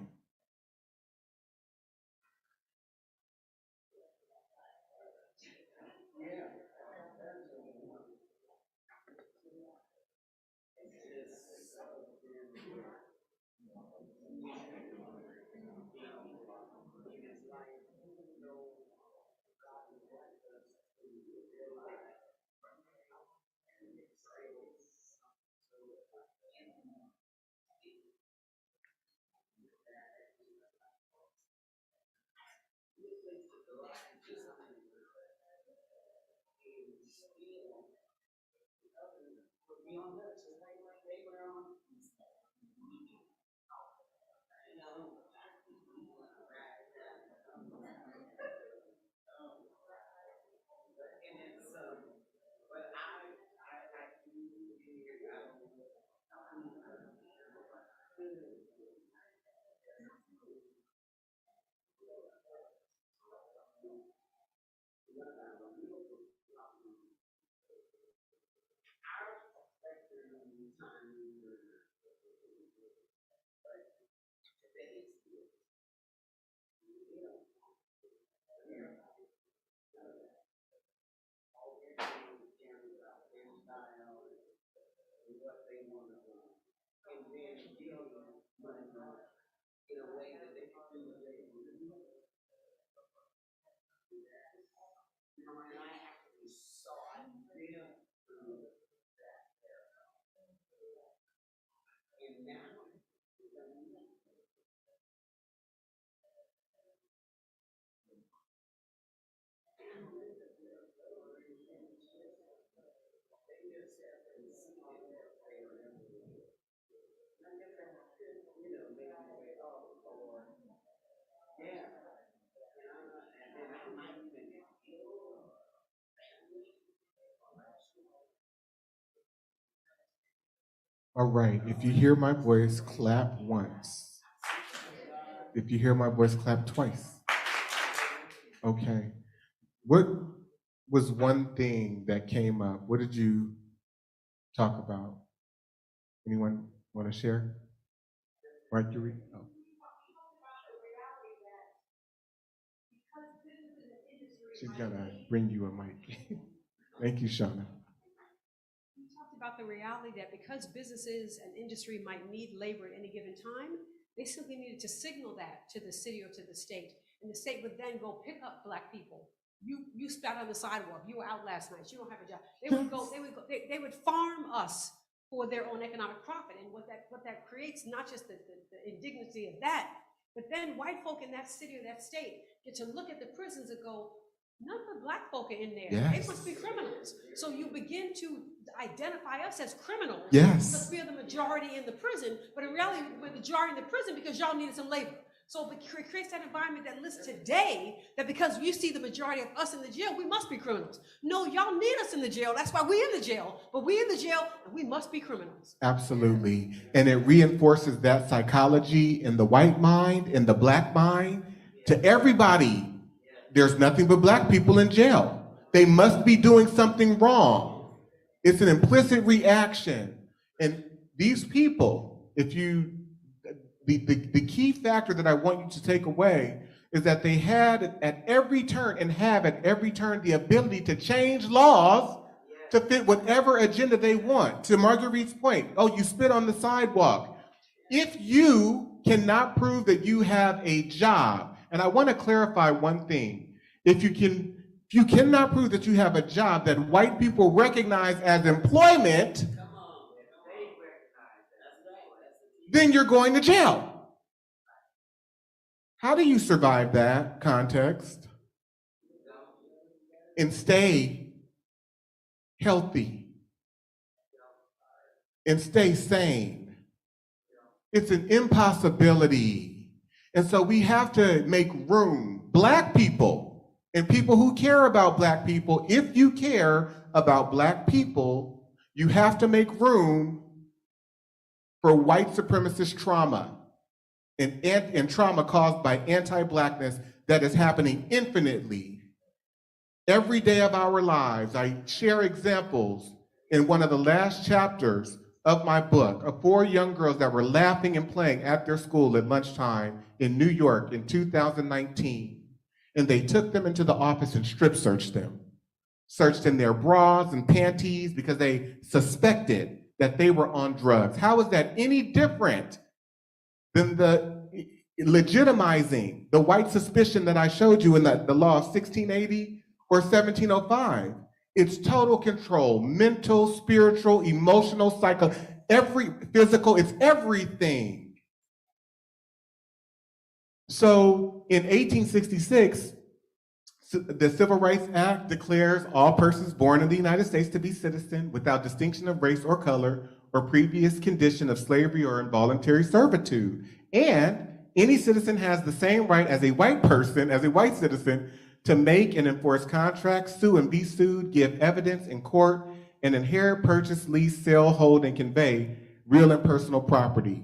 All right, if you hear my voice, clap once. If you hear my voice, clap twice. Okay. What was one thing that came up? What did you talk about? Anyone want to share? Marjorie? Oh. She's gonna bring you a mic. Thank you, Shauna. We talked about the reality that because businesses and industry might need labor at any given time, they simply needed to signal that to the city or to the state. And the state would then go pick up Black people. You spat on the sidewalk. You were out last night. You don't have a job. They would farm us for their own economic profit. And what that creates, not just the indignity of that, but then white folk in that city or that state get to look at the prisons and go, none of the Black folk are in there. Yes. They must be criminals. So you begin to identify us as criminals. Yes. Because we are the majority in the prison, but in reality, we're the majority in the prison because y'all needed some labor. So it creates that environment that lists today that because you see the majority of us in the jail, we must be criminals. No, y'all need us in the jail. That's why we're in the jail. But we're in the jail and we must be criminals. Absolutely. And it reinforces that psychology in the white mind, in the Black mind, to everybody. There's nothing but Black people in jail. They must be doing something wrong. It's an implicit reaction. And these people, the key factor that I want you to take away is that they had at every turn and have at every turn the ability to change laws to fit whatever agenda they want. To Marguerite's point, oh, you spit on the sidewalk. If you cannot prove that you have a job, and I want to clarify one thing, if you cannot prove that you have a job that white people recognize as employment, then you're going to jail. How do you survive that context and stay healthy and stay sane? It's an impossibility. And so we have to make room. Black people and people who care about Black people, if you care about Black people, you have to make room for white supremacist trauma and trauma caused by anti-Blackness that is happening infinitely every day of our lives. I share examples in one of the last chapters of my book of 4 young girls that were laughing and playing at their school at lunchtime in New York in 2019. And they took them into the office and strip searched them. Searched in their bras and panties because they suspected that they were on drugs. How is that any different than the legitimizing the white suspicion that I showed you in the law of 1680 or 1705? It's total control, mental, spiritual, emotional, every physical, it's everything. So in 1866, The Civil Rights Act declares all persons born in the United States to be citizens without distinction of race or color or previous condition of slavery or involuntary servitude. And any citizen has the same right as a white person, as a white citizen, to make and enforce contracts, sue and be sued, give evidence in court, and inherit, purchase, lease, sell, hold, and convey real and personal property.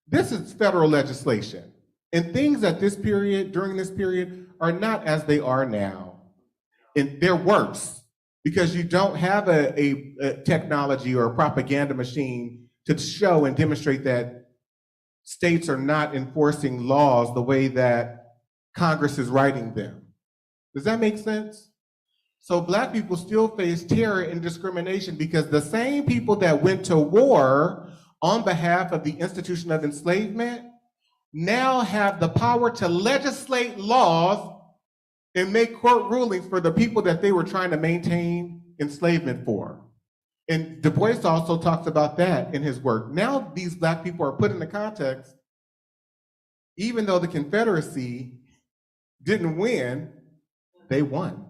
This is federal legislation. And things at this period, during this period, are not as they are now. And they're worse because you don't have a technology or a propaganda machine to show and demonstrate that states are not enforcing laws the way that Congress is writing them. Does that make sense? So Black people still face terror and discrimination because the same people that went to war on behalf of the institution of enslavement now have the power to legislate laws and make court rulings for the people that they were trying to maintain enslavement for. And Du Bois also talks about that in his work. Now these Black people are put in the context, even though the Confederacy didn't win, they won.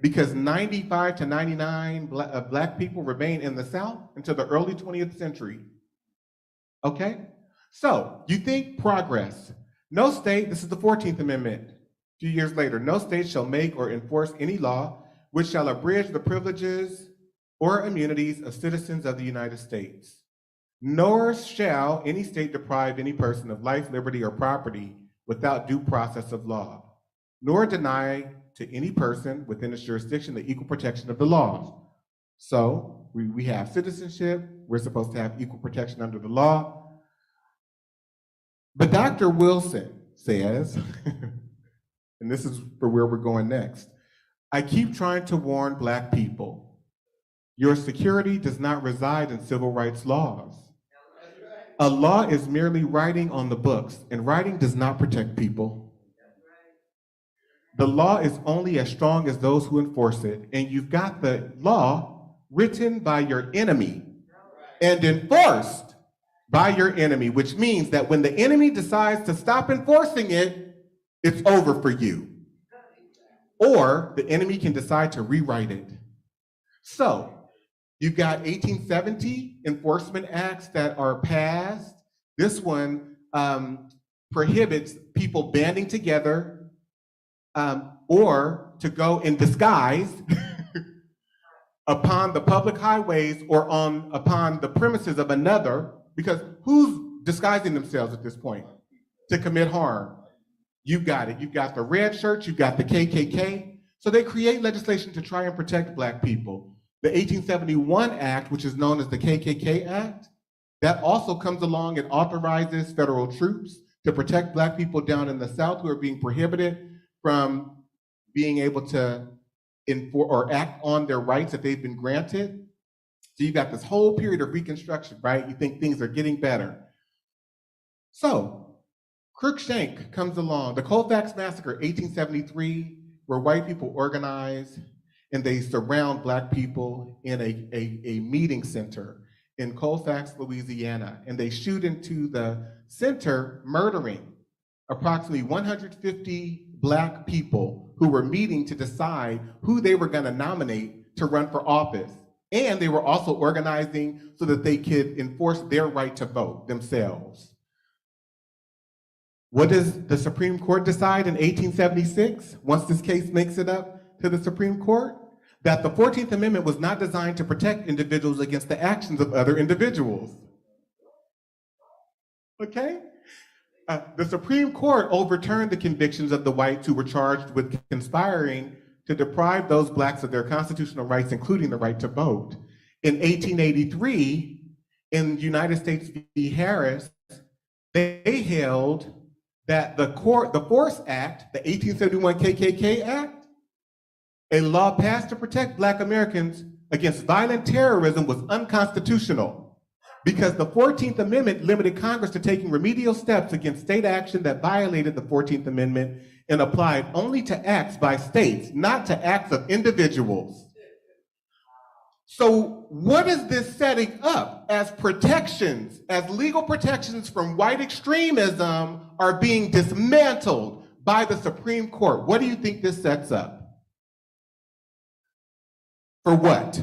Because 95 to 99 Black people remain in the South until the early 20th century. Okay? So, you think progress. No state, this is the 14th Amendment, a few years later, no state shall make or enforce any law which shall abridge the privileges or immunities of citizens of the United States. Nor shall any state deprive any person of life, liberty, or property without due process of law, nor deny to any person within its jurisdiction the equal protection of the laws. So, we have citizenship, we're supposed to have equal protection under the law. But Dr. Wilson says, and this is for where we're going next, I keep trying to warn Black people, your security does not reside in civil rights laws. A law is merely writing on the books, and writing does not protect people. The law is only as strong as those who enforce it, and you've got the law written by your enemy and enforced by your enemy, which means that when the enemy decides to stop enforcing it, it's over for you. Or the enemy can decide to rewrite it. So you've got 1870 enforcement acts that are passed. This one prohibits people banding together or to go in disguise upon the public highways or upon the premises of another. Because who's disguising themselves at this point to commit harm? You've got it. You've got the red shirts, you've got the KKK. So they create legislation to try and protect Black people. The 1871 Act, which is known as the KKK Act, that also comes along and authorizes federal troops to protect Black people down in the South who are being prohibited from being able to enforce or act on their rights that they've been granted. So you've got this whole period of Reconstruction, right? You think things are getting better. So Crookshank comes along. The Colfax Massacre, 1873, where white people organize and they surround Black people in a meeting center in Colfax, Louisiana. And they shoot into the center, murdering approximately 150 Black people who were meeting to decide who they were gonna nominate to run for office. And they were also organizing so that they could enforce their right to vote themselves. What does the Supreme Court decide in 1876, once this case makes it up to the Supreme Court? That the 14th Amendment was not designed to protect individuals against the actions of other individuals. Okay? The Supreme Court overturned the convictions of the whites who were charged with conspiring to deprive those Blacks of their constitutional rights, including the right to vote. In 1883, in United States v. Harris, they held that the Force Act, the 1871 KKK Act, a law passed to protect Black Americans against violent terrorism, was unconstitutional because the 14th Amendment limited Congress to taking remedial steps against state action that violated the 14th Amendment and applied only to acts by states, not to acts of individuals. So what is this setting up as protections, as legal protections from white extremism are being dismantled by the Supreme Court? What do you think this sets up? For what?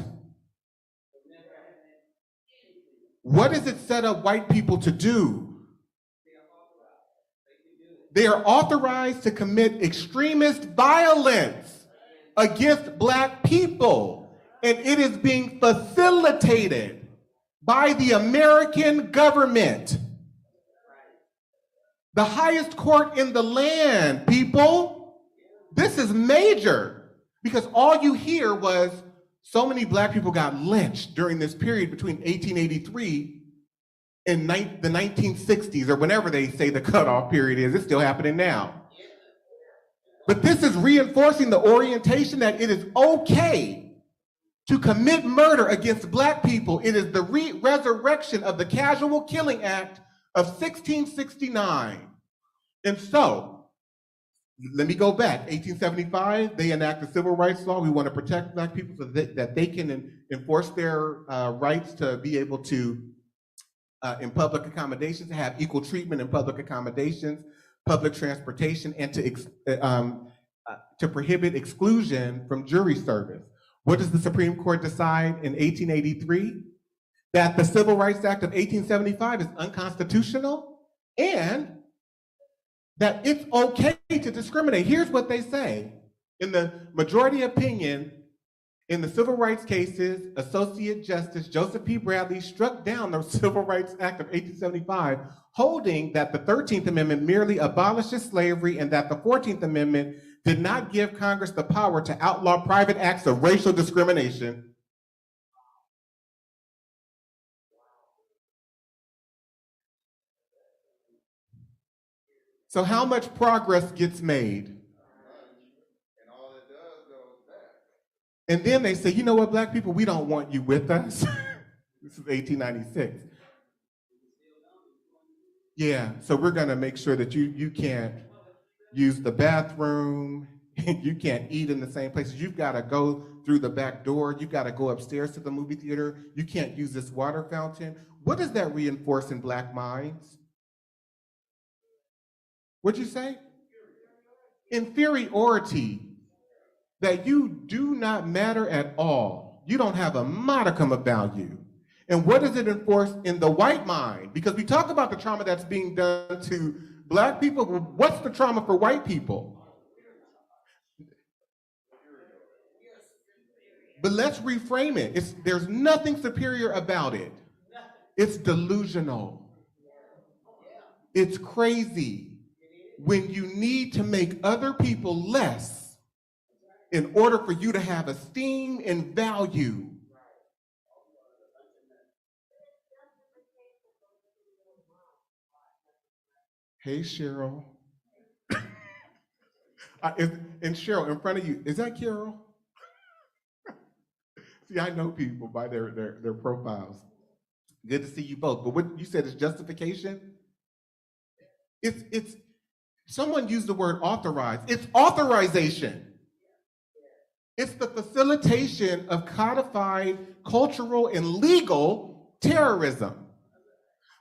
What does it set up white people to do? They are authorized to commit extremist violence against Black people, and it is being facilitated by the American government. The highest court in the land, people. This is major, because all you hear was so many Black people got lynched during this period between 1883 and the 1960s, or whenever they say the cutoff period is. It's still happening now. But this is reinforcing the orientation that it is okay to commit murder against Black people. It is the resurrection of the Casual Killing Act of 1669. And so, let me go back. 1875, they enact the Civil Rights Law. We want to protect Black people so that they can enforce their rights to be able to, in public accommodations, to have equal treatment in public accommodations, public transportation, and to prohibit exclusion from jury service. What does the Supreme Court decide in 1883? That the Civil Rights Act of 1875 is unconstitutional, and that it's okay to discriminate. Here's what they say. In the majority opinion, in the civil rights cases, Associate Justice Joseph P. Bradley struck down the Civil Rights Act of 1875, holding that the 13th Amendment merely abolishes slavery and that the 14th Amendment did not give Congress the power to outlaw private acts of racial discrimination. So how much progress gets made? And then they say, you know what, Black people, we don't want you with us. This is 1896. Yeah, so we're gonna make sure that you can't use the bathroom, you can't eat in the same places. You've gotta go through the back door, you've gotta go upstairs to the movie theater, you can't use this water fountain. What does that reinforce in Black minds? What'd you say? Inferiority. That you do not matter at all. You don't have a modicum of value. And what does it enforce in the white mind? Because we talk about the trauma that's being done to Black people. What's the trauma for white people? But let's reframe it. There's nothing superior about it. It's delusional. It's crazy when you need to make other people less in order for you to have esteem and value. Hey, Cheryl. And Cheryl, in front of you, is that Carol? See, I know people by their profiles. Good to see you both. But what you said is justification? It's someone used the word authorized. It's authorization. It's the facilitation of codified cultural and legal terrorism.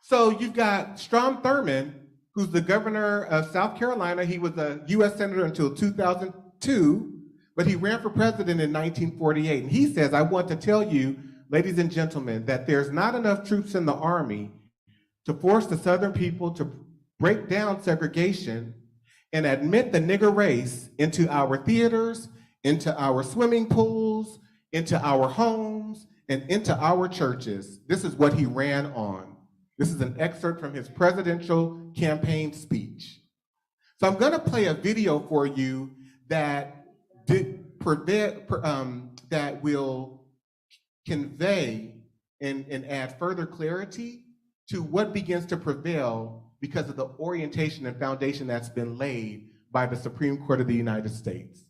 So you've got Strom Thurmond, who's the governor of South Carolina. He was a US Senator until 2002, but he ran for president in 1948. And he says, I want to tell you, ladies and gentlemen, that there's not enough troops in the Army to force the Southern people to break down segregation and admit the nigger race into our theaters, into our swimming pools, into our homes, and into our churches. This is what he ran on. This is an excerpt from his presidential campaign speech. So I'm gonna play a video for you that that will convey and add further clarity to what begins to prevail because of the orientation and foundation that's been laid by the Supreme Court of the United States.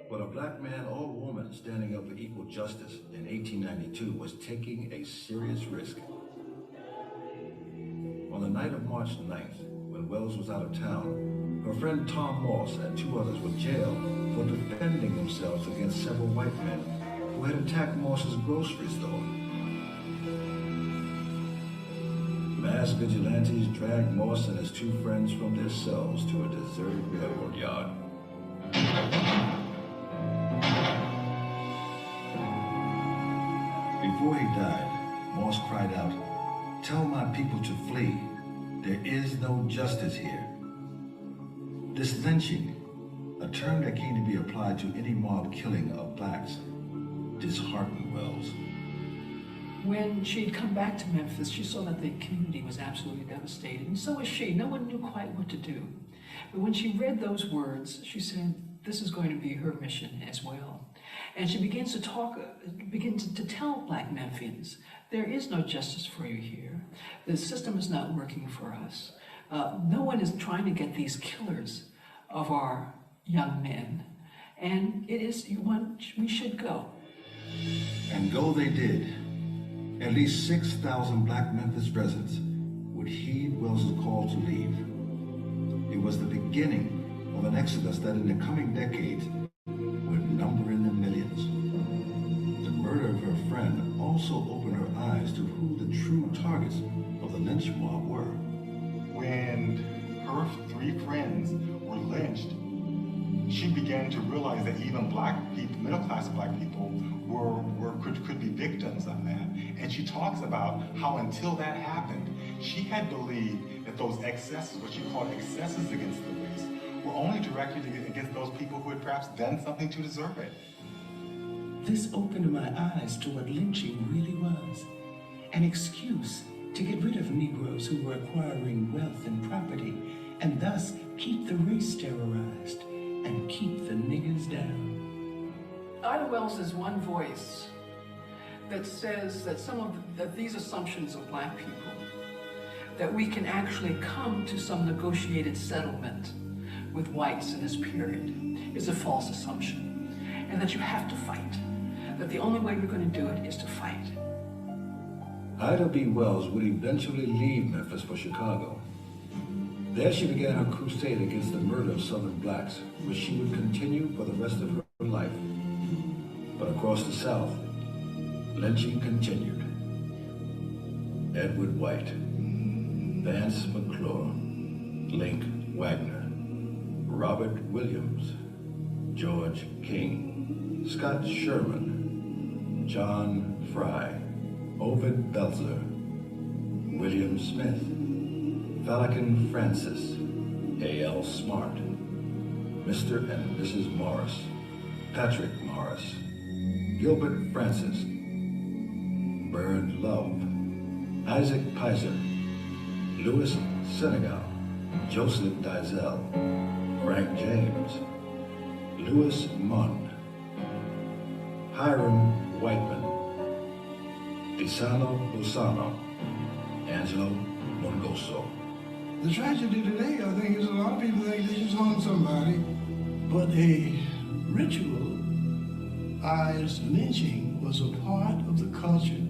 But a Black man or woman standing up for equal justice in 1892 was taking a serious risk. On the night of March 9th, when Wells was out of town, Her friend Tom Moss and 2 others were jailed for defending themselves against several white men who had attacked Moss's grocery store. Mass vigilantes dragged Moss and his 2 friends from their cells to a deserted railroad yard. Before he died, Moss cried out, "Tell my people to flee. There is no justice here." This lynching, a term that came to be applied to any mob killing of blacks, disheartened Wells. When she had come back to Memphis, she saw that the community was absolutely devastated, and so was she. No one knew quite what to do. But when she read those words, she said, this is going to be her mission as well. And she begins to tell Black Memphians, there is no justice for you here. The system is not working for us. No one is trying to get these killers of our young men. And it is we should go. And go they did. At least 6,000 Black Memphis residents would heed Wells's call to leave. It was the beginning of an exodus that in the coming decades would number in the millions. The murder of her friend also opened her eyes to who the true targets of the lynch mob were. When her 3 friends were lynched, she began to realize that even Black people, middle-class Black people, could be victims of that. And she talks about how until that happened, she had believed that those excesses, what she called excesses against the race, were only directed against those people who had perhaps done something to deserve it. This opened my eyes to what lynching really was. An excuse to get rid of Negroes who were acquiring wealth and property, and thus keep the race terrorized and keep the niggers down. Ida Wells is one voice that says that that these assumptions of Black people, that we can actually come to some negotiated settlement with whites in this period, is a false assumption. And that you have to fight. That the only way we're going to do it is to fight. Ida B. Wells would eventually leave Memphis for Chicago. There she began her crusade against the murder of Southern blacks, which she would continue for the rest of her life. But across the South, lynching continued. Edward White, Vance McClure, Link Wagner, Robert Williams, George King, Scott Sherman, John Fry, Ovid Belzer, William Smith, Falcon Francis, A.L. Smart, Mr. and Mrs. Morris, Patrick Morris, Gilbert Francis, Bird Love, Isaac Pizer, Louis Senegal, Joseph Dizell, Frank James, Louis Mund, Hiram Whiteman, Pisano Lozano, Angelo Mongoso. The tragedy today, I think, is a lot of people think they just harmed somebody, but a ritualized lynching was a part of the culture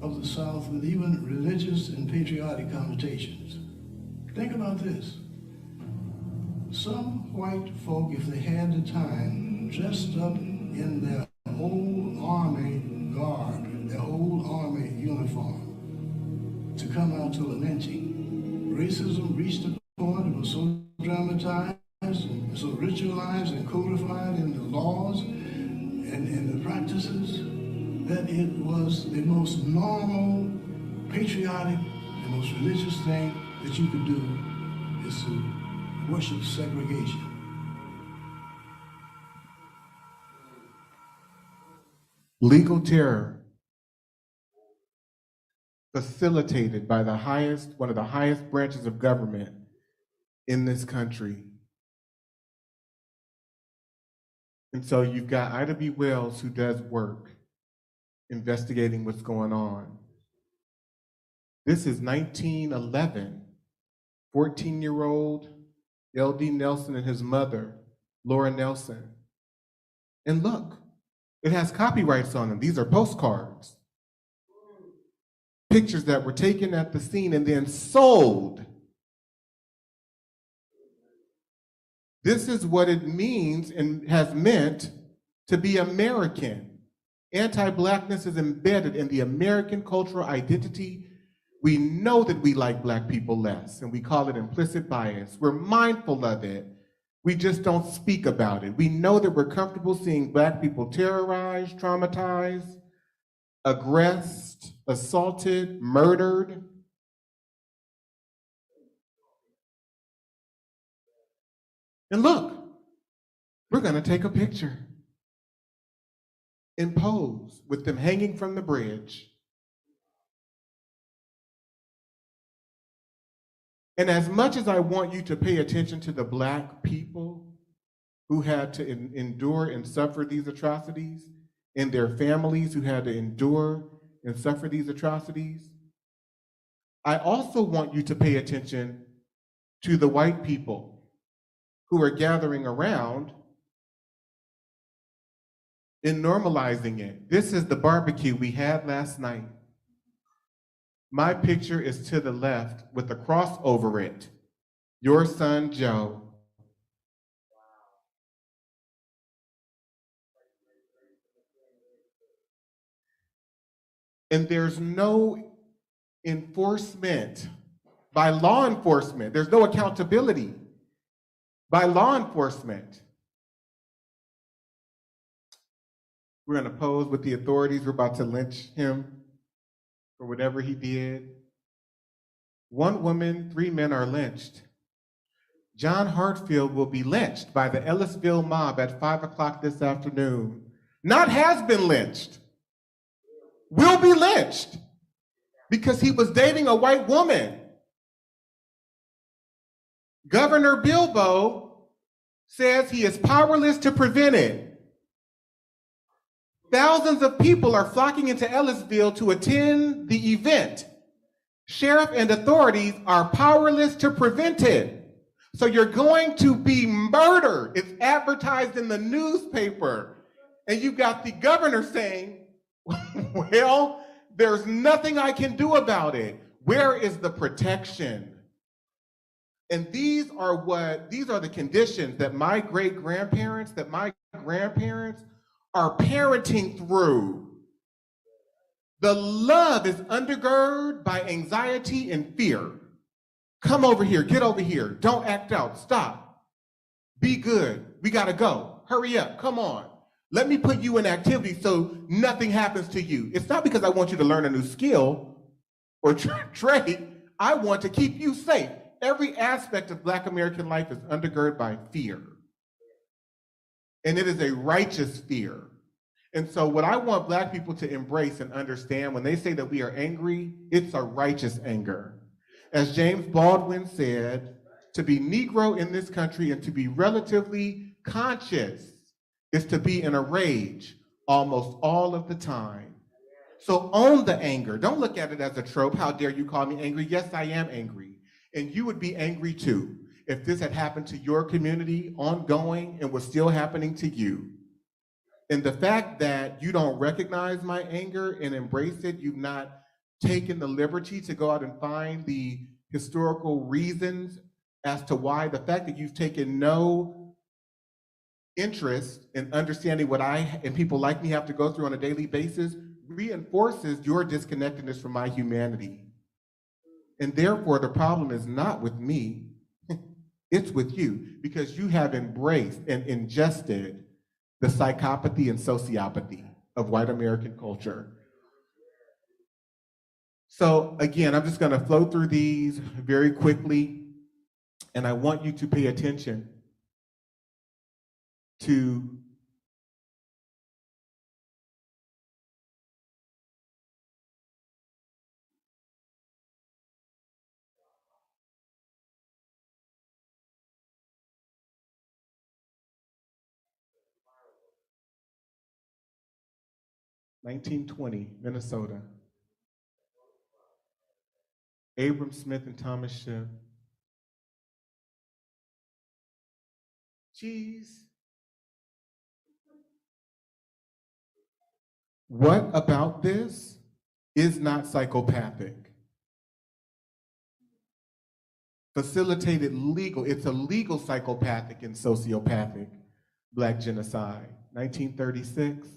of the South with even religious and patriotic connotations. Think about this. Some white folk, if they had the time, dressed up in their whole army garb, their whole army uniform, to come out to a lynching. Racism reached a point, it was so dramatized, and so ritualized and codified in the laws and the practices, that it was the most normal, patriotic, the most religious thing that you could do is to worship segregation. Legal terror facilitated by one of the highest branches of government in this country. And so you've got Ida B. Wells, who does work investigating what's going on. This is 1911. 14-year-old L.D. Nelson and his mother, Laura Nelson. And look, it has copyrights on them. These are postcards. Pictures that were taken at the scene and then sold This is what it means and has meant to be American. Anti-Blackness is embedded in the American cultural identity. We know that we like Black people less, and we call it implicit bias. We're mindful of it. We just don't speak about it. We know that we're comfortable seeing Black people terrorized, traumatized, aggressed, assaulted, murdered. And look, we're gonna take a picture and pose with them hanging from the bridge. And as much as I want you to pay attention to the Black people who had to endure and suffer these atrocities, and their families who had to endure and suffer these atrocities, I also want you to pay attention to the white people who are gathering around and normalizing it. This is the barbecue we had last night. My picture is to the left with a cross over it. Your son, Joe. And there's no enforcement by law enforcement. There's no accountability by law enforcement. We're gonna pose with the authorities. We're about to lynch him for whatever he did. 1 woman, 3 men are lynched. John Hartfield will be lynched by the Ellisville mob at 5 o'clock this afternoon. Not has been lynched, will be lynched because he was dating a white woman. Governor Bilbo says he is powerless to prevent it. Thousands of people are flocking into Ellisville to attend the event. Sheriff and authorities are powerless to prevent it. So you're going to be murdered. It's advertised in the newspaper. And you've got the governor saying, well, there's nothing I can do about it. Where is the protection? And these are the conditions that my great-grandparents, that my grandparents are parenting through. The love is undergirded by anxiety and fear. Come over here, get over here, don't act out, stop. Be good, we gotta go, hurry up, come on. Let me put you in activity so nothing happens to you. It's not because I want you to learn a new skill or trade, I want to keep you safe. Every aspect of Black American life is undergirded by fear. And it is a righteous fear. And so what I want Black people to embrace and understand when they say that we are angry, it's a righteous anger. As James Baldwin said, to be Negro in this country and to be relatively conscious is to be in a rage almost all of the time. So own the anger. Don't look at it as a trope. How dare you call me angry? Yes, I am angry. And you would be angry too if this had happened to your community ongoing and was still happening to you. And the fact that you don't recognize my anger and embrace it, you've not taken the liberty to go out and find the historical reasons as to why, the fact that you've taken no interest in understanding what I and people like me have to go through on a daily basis reinforces your disconnectedness from my humanity. And therefore, the problem is not with me, it's with you, because you have embraced and ingested the psychopathy and sociopathy of white American culture. So again, I'm just gonna flow through these very quickly, and I want you to pay attention to (1920) Minnesota. Abram Smith and Thomas Shipp. Geez. What about this is not psychopathic? facilitated legal, it's a legal psychopathic and sociopathic Black genocide, 1936.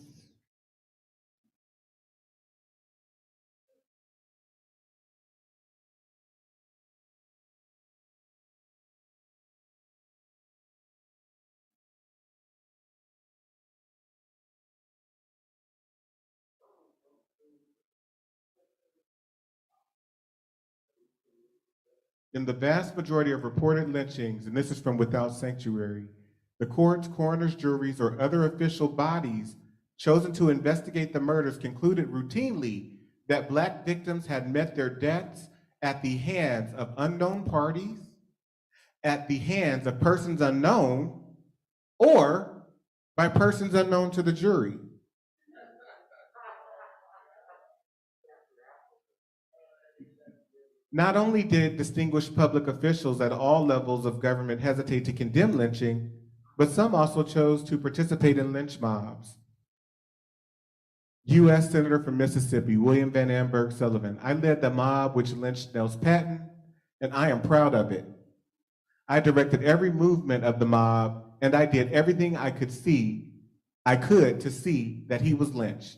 In the vast majority of reported lynchings, and this is from Without Sanctuary, the courts, coroners, juries, or other official bodies chosen to investigate the murders concluded routinely that Black victims had met their deaths at the hands of unknown parties, at the hands of persons unknown, or by persons unknown to the jury. Not only did distinguished public officials at all levels of government hesitate to condemn lynching, but some also chose to participate in lynch mobs. U.S. Senator from Mississippi, William Van Amberg Sullivan. I led the mob which lynched Nels Patton, and I am proud of it. I directed every movement of the mob, and I did everything I could to see that he was lynched.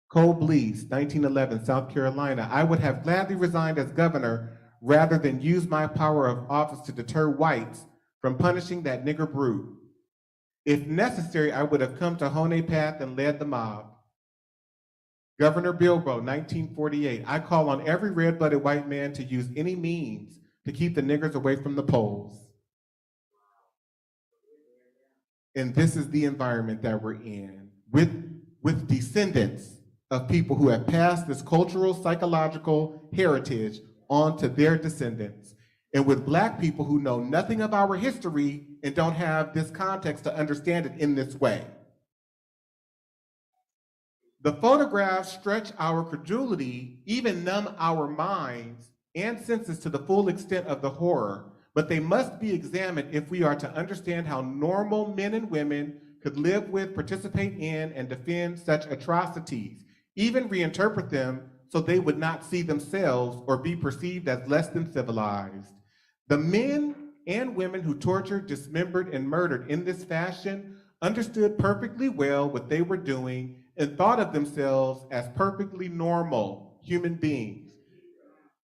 Cole Blease, 1911, South Carolina. I would have gladly resigned as governor rather than use my power of office to deter whites from punishing that nigger brute. If necessary, I would have come to Hone Path and led the mob. Governor Bilbo, 1948. I call on every red-blooded white man to use any means to keep the niggers away from the polls. And this is the environment that we're in, with descendants of people who have passed this cultural, psychological heritage on to their descendants, and with Black people who know nothing of our history and don't have this context to understand it in this way. The photographs stretch our credulity, even numb our minds and senses to the full extent of the horror, but they must be examined if we are to understand how normal men and women could live with, participate in, and defend such atrocities, even reinterpret them so they would not see themselves or be perceived as less than civilized. The men and women who tortured, dismembered, and murdered in this fashion understood perfectly well what they were doing and thought of themselves as perfectly normal human beings.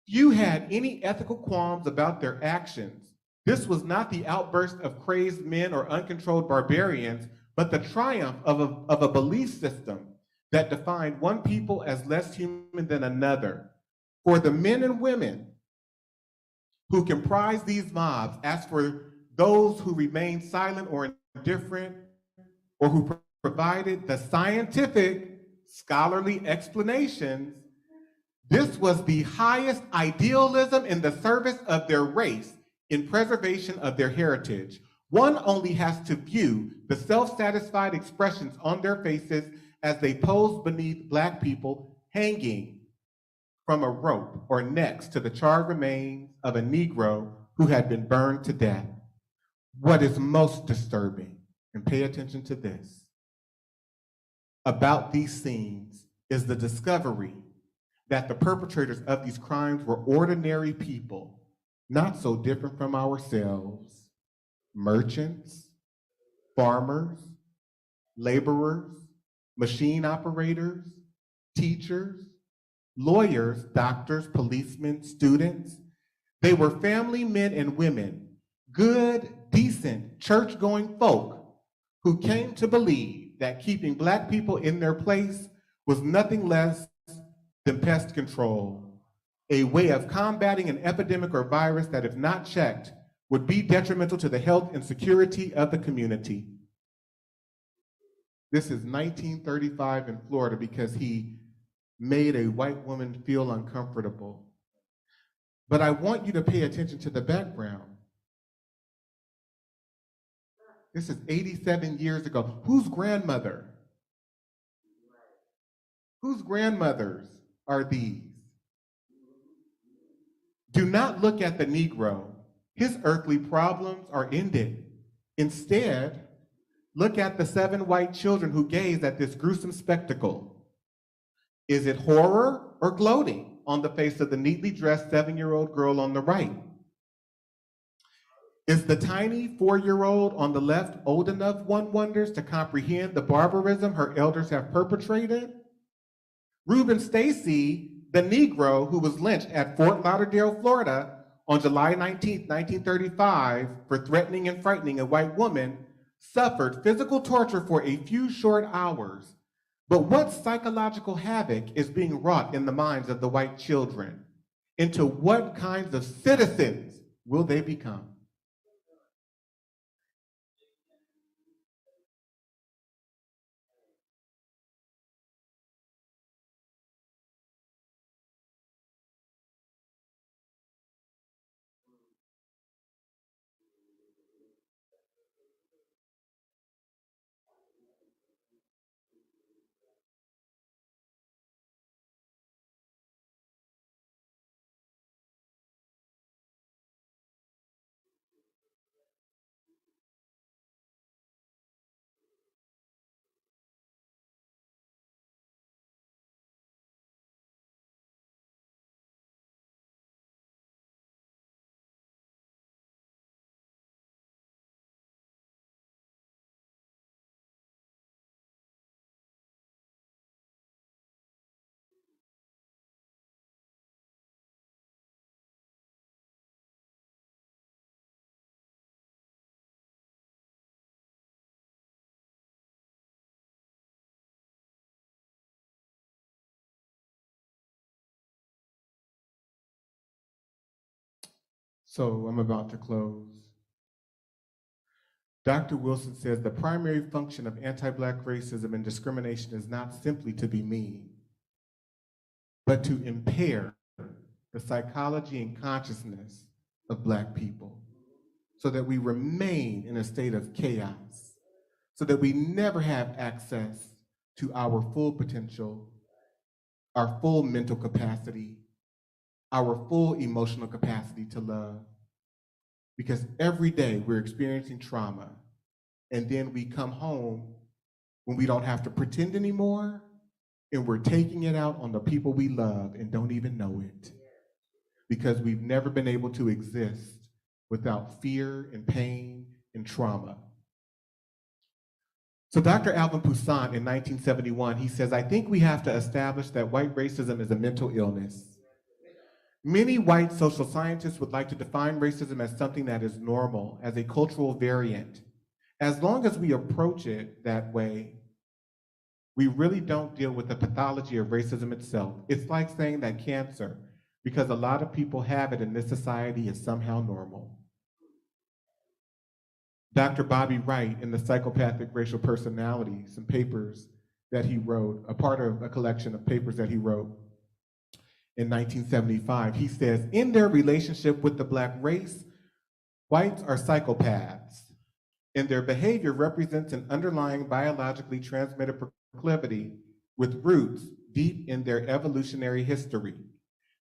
Few had any ethical qualms about their actions. This was not the outburst of crazed men or uncontrolled barbarians, but the triumph of a belief system that defined one people as less human than another. For the men and women who comprise these mobs, as for those who remained silent or indifferent, or who provided the scientific, scholarly explanations, this was the highest idealism in the service of their race in preservation of their heritage. One only has to view the self-satisfied expressions on their faces as they posed beneath Black people hanging from a rope or next to the charred remains of a Negro who had been burned to death. What is most disturbing, and pay attention to this, about these scenes is the discovery that the perpetrators of these crimes were ordinary people, not so different from ourselves, merchants, farmers, laborers, machine operators, teachers, lawyers, doctors, policemen, students. They were family men and women, good, decent, church-going folk who came to believe that keeping Black people in their place was nothing less than pest control, a way of combating an epidemic or virus that, if not checked, would be detrimental to the health and security of the community. This is 1935 in Florida because he made a white woman feel uncomfortable. But I want you to pay attention to the background. This is 87 years ago. Whose grandmother? Whose grandmothers are these? Do not look at the Negro. His earthly problems are ended. Instead, look at the 7 white children who gaze at this gruesome spectacle. Is it horror or gloating on the face of the neatly dressed 7-year-old girl on the right? Is the tiny 4-year-old on the left old enough, one wonders, to comprehend the barbarism her elders have perpetrated? Reuben Stacy, the Negro who was lynched at Fort Lauderdale, Florida on July 19, 1935 for threatening and frightening a white woman, suffered physical torture for a few short hours. But what psychological havoc is being wrought in the minds of the white children? Into what kinds of citizens will they become? So I'm about to close. Dr. Wilson says the primary function of anti-Black racism and discrimination is not simply to be mean, but to impair the psychology and consciousness of Black people so that we remain in a state of chaos, so that we never have access to our full potential, our full mental capacity, our full emotional capacity to love. Because every day we're experiencing trauma, and then we come home when we don't have to pretend anymore, and we're taking it out on the people we love and don't even know it. Because we've never been able to exist without fear and pain and trauma. So Dr. Alvin Toussaint in 1971, he says, I think we have to establish that white racism is a mental illness. Many white social scientists would like to define racism as something that is normal, as a cultural variant. As long as we approach it that way, we really don't deal with the pathology of racism itself. It's like saying that cancer, because a lot of people have it in this society, is somehow normal. Dr. Bobby Wright, in The Psychopathic Racial Personality, some papers that he wrote, a part of a collection of papers that he wrote in 1975, he says, in their relationship with the Black race, whites are psychopaths, and their behavior represents an underlying biologically transmitted proclivity with roots deep in their evolutionary history.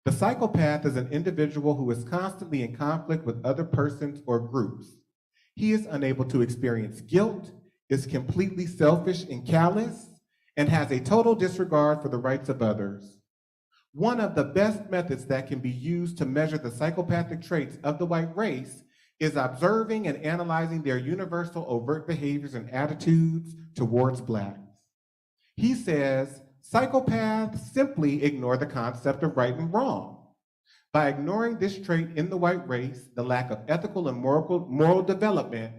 The psychopath is an individual who is constantly in conflict with other persons or groups. He is unable to experience guilt, is completely selfish and callous, and has a total disregard for the rights of others. One of the best methods that can be used to measure the psychopathic traits of the white race is observing and analyzing their universal overt behaviors and attitudes towards Blacks. He says, psychopaths simply ignore the concept of right and wrong. By ignoring this trait in the white race, the lack of ethical and moral development,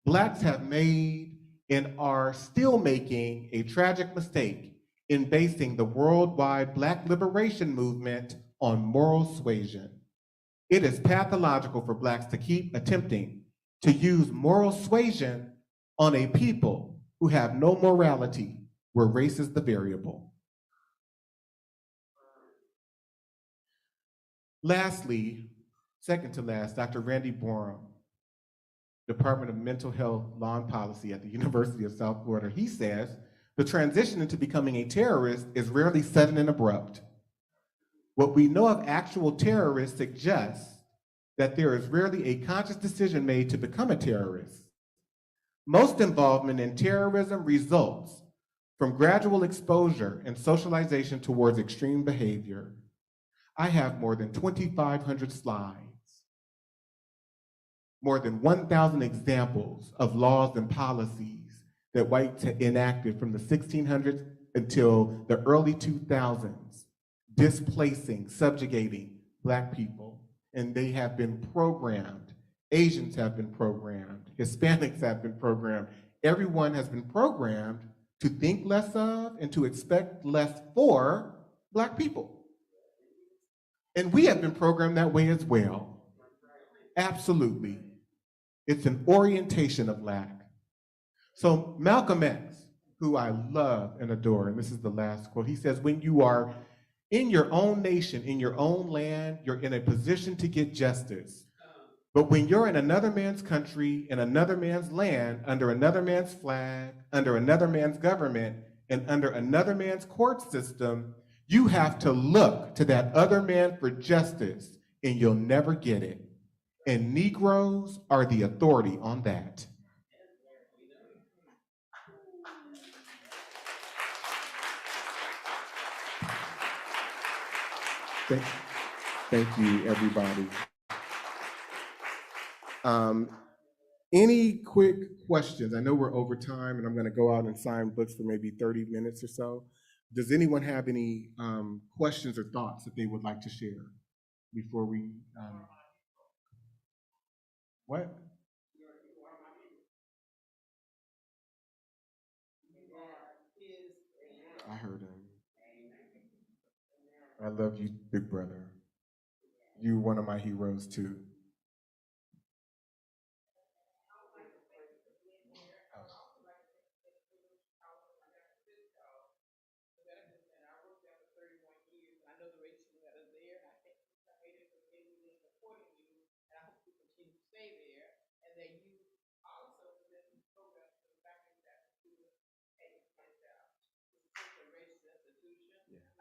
Blacks have made and are still making a tragic mistake in basing the worldwide Black liberation movement on moral suasion. It is pathological for Blacks to keep attempting to use moral suasion on a people who have no morality, where race is the variable. Lastly, second to last, Dr. Randy Borum, Department of Mental Health Law and Policy at the University of South Florida, he says, the transition into becoming a terrorist is rarely sudden and abrupt. What we know of actual terrorists suggests that there is rarely a conscious decision made to become a terrorist. Most involvement in terrorism results from gradual exposure and socialization towards extreme behavior. I have more than 2,500 slides more than 1,000 examples of laws and policies that whites had enacted from the 1600s until the early 2000s, displacing, subjugating Black people. And they have been programmed. Asians have been programmed. Hispanics have been programmed. Everyone has been programmed to think less of and to expect less for Black people. And we have been programmed that way as well. Absolutely. It's an orientation of lack. So Malcolm X, who I love and adore, and this is the last quote, he says, when you are in your own nation, in your own land, you're in a position to get justice. But when you're in another man's country, in another man's land, under another man's flag, under another man's government, and under another man's court system, you have to look to that other man for justice, and you'll never get it. And Negroes are the authority on that. Thank you, everybody. Any quick questions? I know we're over time, and I'm going to go out and sign books for maybe 30 minutes or so. Does anyone have any questions or thoughts that they would like to share before we? What? I heard him. I love you, big brother. You're one of my heroes too.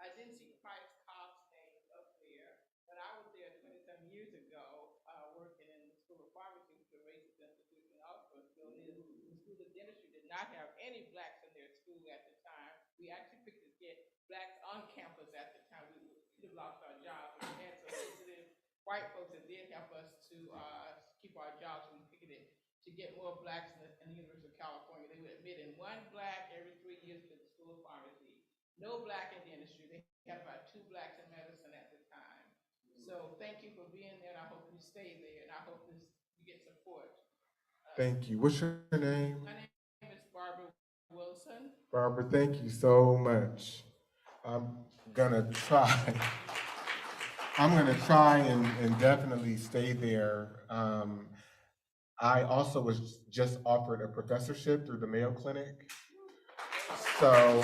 I didn't see Christ Cobb's name up there, but I was there 20-some years ago, working in the School of Pharmacy, which is a racist institution also still is. The School of Dentistry did not have any Blacks in their school at the time. We actually picked to get Blacks on campus at the time. We could have lost our jobs. We had some sensitive white folks that did help us to keep our jobs. We picketed to get more Blacks in the University of California. They would admit in one Black every 3 years to the School of Pharmacy. No Black in dentistry. They had about 2 Blacks in medicine at the time. So thank you for being there, and I hope you stay there, and I hope you get support. Thank you. What's your name? My name is Barbara Wilson. Barbara, thank you so much. I'm gonna try. I'm gonna try and definitely stay there. I also was just offered a professorship through the Mayo Clinic. So,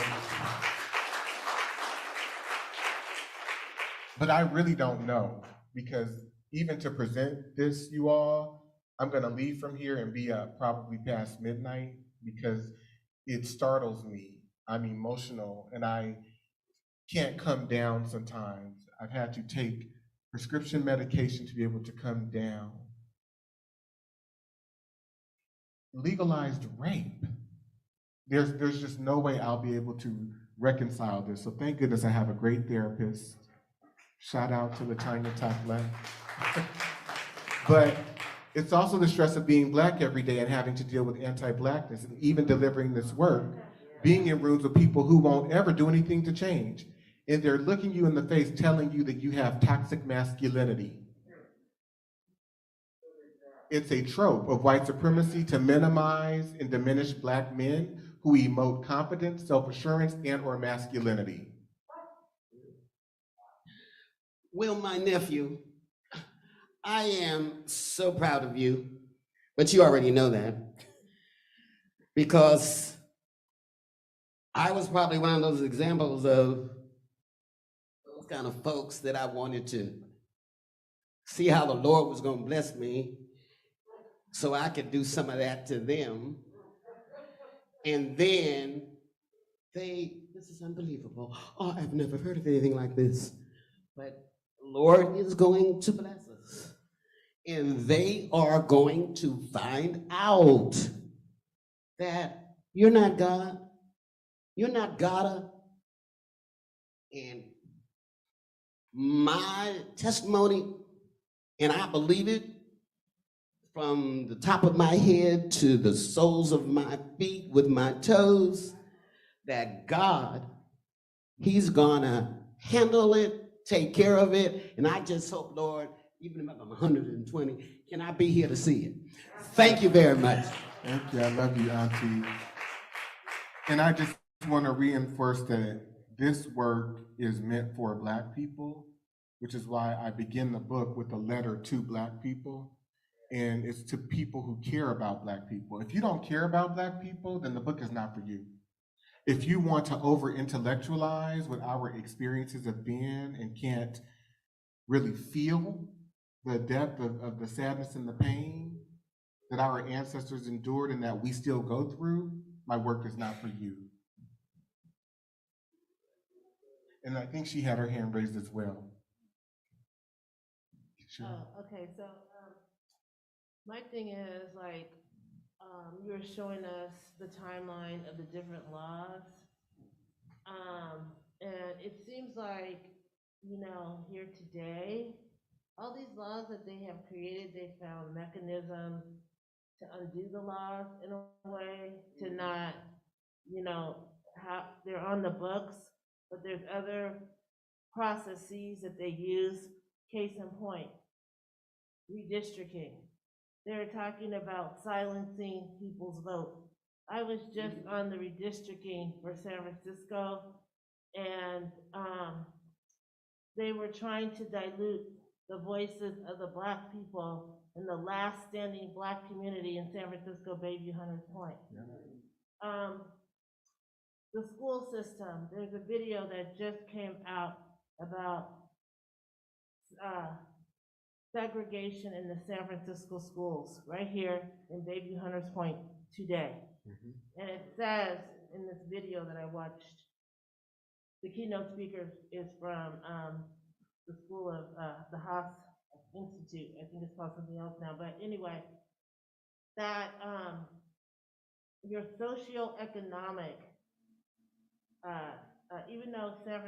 but I really don't know, because even to present this, you all, I'm gonna leave from here and be up probably past midnight, because it startles me. I'm emotional and I can't come down sometimes. I've had to take prescription medication to be able to come down. Legalized rape. There's just no way I'll be able to reconcile this. So thank goodness I have a great therapist. Shout out to Latanya Top-Left. But it's also the stress of being Black every day and having to deal with anti-Blackness, and even delivering this work, being in rooms with people who won't ever do anything to change. And they're looking you in the face, telling you that you have toxic masculinity. It's a trope of white supremacy to minimize and diminish Black men who emote confidence, self-assurance, and/or masculinity. Will, my nephew, I am so proud of you, but you already know that, because I was probably one of those examples of those kind of folks that I wanted to see how the Lord was going to bless me so I could do some of that to them. And then this is unbelievable. Oh, I've never heard of anything like this. But the Lord is going to bless us. And they are going to find out that you're not God. You're not God. And my testimony, and I believe it from the top of my head to the soles of my feet with my toes, that God, He's gonna handle it, take care of it, and I just hope, Lord, even if I'm 120, can I be here to see it? Thank you very much. Thank you. I love you, Auntie. And I just want to reinforce that this work is meant for Black people, which is why I begin the book with a letter to Black people. And it's to people who care about Black people. If you don't care about Black people, then the book is not for you. If you want to over-intellectualize what our experiences have been and can't really feel the depth of the sadness and the pain that our ancestors endured and that we still go through, my work is not for you. And I think she had her hand raised as well. Sure. Oh, okay, so my thing is like, you were showing us the timeline of the different laws. And it seems like, you know, here today, all these laws that they have created, they found mechanisms to undo the laws in a way, to not, you know, how they're on the books, but there's other processes that they use. Case in point, redistricting. They're talking about silencing people's vote. I was just on the redistricting for San Francisco, and they were trying to dilute the voices of the Black people in the last standing Black community in San Francisco, Bayview Hunters Point. The school system, there's a video that just came out about segregation in the San Francisco schools, right here in Bayview Hunters Point today. And it says in this video that I watched, the keynote speaker is from the school of the Haas Institute. I think it's called something else now, but anyway, that your socioeconomic, even though San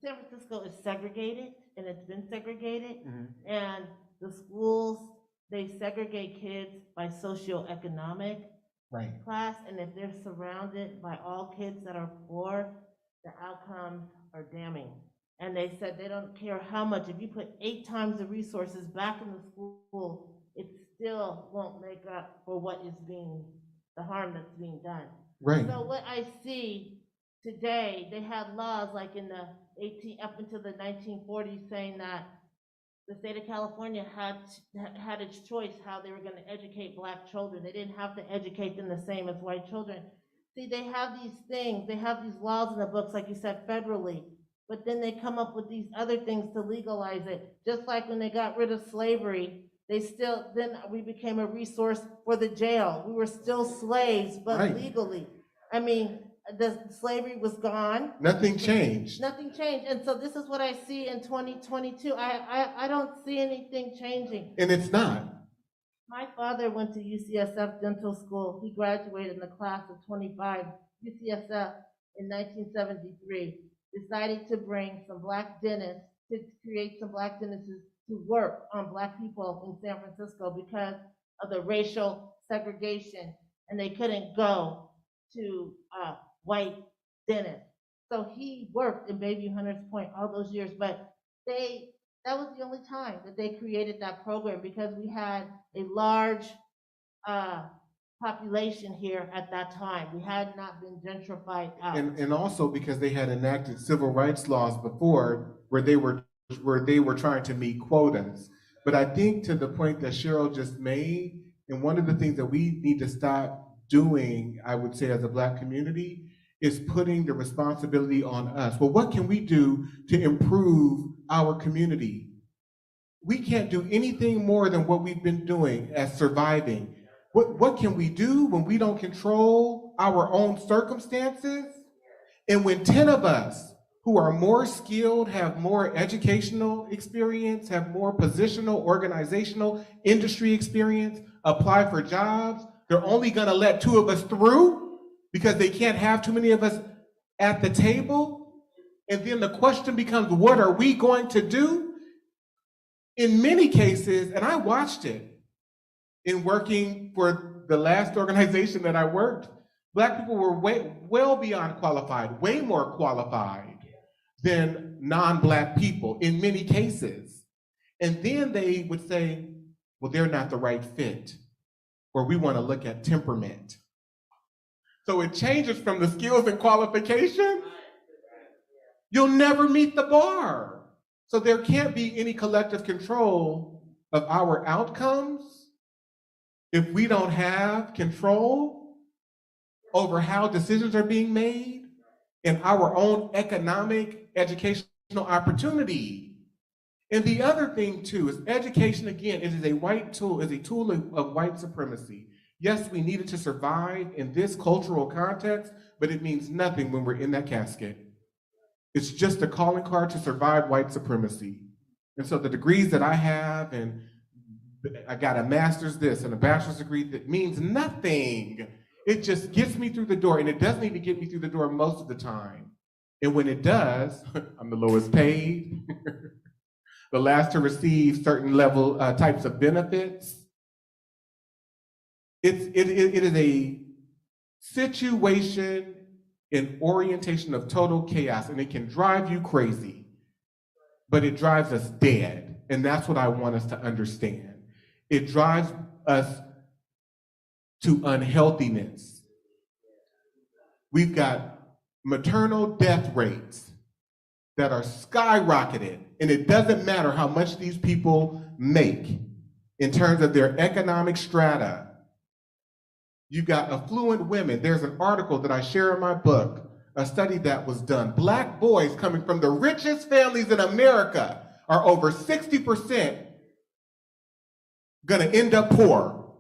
Francisco is segregated, and it's been segregated, and the schools, they segregate kids by socioeconomic class, and if they're surrounded by all kids that are poor, the outcomes are damning. And they said they don't care how much, if you put 8 times the resources back in the school, it still won't make up for what is being, the harm that's being done. Right. So what I see today, they had laws like in the up until the 1940s saying that the state of California had its choice how they were going to educate Black children. They didn't have to educate them the same as white children. See, they have these things, they have these laws in the books, like you said, federally, but then they come up with these other things to legalize it. Just like when they got rid of slavery, then we became a resource for the jail. We were still slaves, but legally. I mean, the slavery was gone. Nothing changed. Nothing changed. And so this is what I see in 2022. I don't see anything changing. And it's not. My father went to UCSF Dental School. He graduated in the class of 25, UCSF in 1973, decided to bring some Black dentists, to create some Black dentists to work on Black people in San Francisco because of the racial segregation, and they couldn't go to white dentists. So he worked in Bayview Hunters Point all those years, but that was the only time that they created that program because we had a large population here at that time. We had not been gentrified out. And also because they had enacted civil rights laws before where they were trying to meet quotas. But I think to the point that Cheryl just made, and one of the things that we need to stop doing, I would say as a Black community, is putting the responsibility on us. Well, what can we do to improve our community? We can't do anything more than what we've been doing as surviving. What can we do when we don't control our own circumstances? And when 10 of us who are more skilled, have more educational experience, have more positional, organizational, industry experience, apply for jobs, they're only gonna let 2 of us through because they can't have too many of us at the table? And then the question becomes, what are we going to do? In many cases, and I watched it, In working for the last organization that I worked, Black people were well beyond qualified, way more qualified than non-Black people in many cases. And then they would say, well, they're not the right fit, or we want to look at temperament. So it changes from the skills and qualifications. You'll never meet the bar. So there can't be any collective control of our outcomes if we don't have control over how decisions are being made and our own economic, educational opportunity. And the other thing too is education, again, it is a tool of white supremacy. Yes, we need it to survive in this cultural context, but it means nothing when we're in that casket. It's just a calling card to survive white supremacy. And so the degrees that I have, and I got a master's this and a bachelor's degree, that means nothing. It just gets me through the door, and it doesn't even get me through the door most of the time. And when it does, I'm the lowest paid, the last to receive certain level types of benefits. It is a situation and orientation of total chaos, and it can drive you crazy, but it drives us dead, and that's what I want us to understand. It drives us to unhealthiness. We've got maternal death rates that are skyrocketed, and it doesn't matter how much these people make in terms of their economic strata. You've got affluent women. There's an article that I share in my book, a study that was done. Black boys coming from the richest families in America are over 60% gonna end up poor.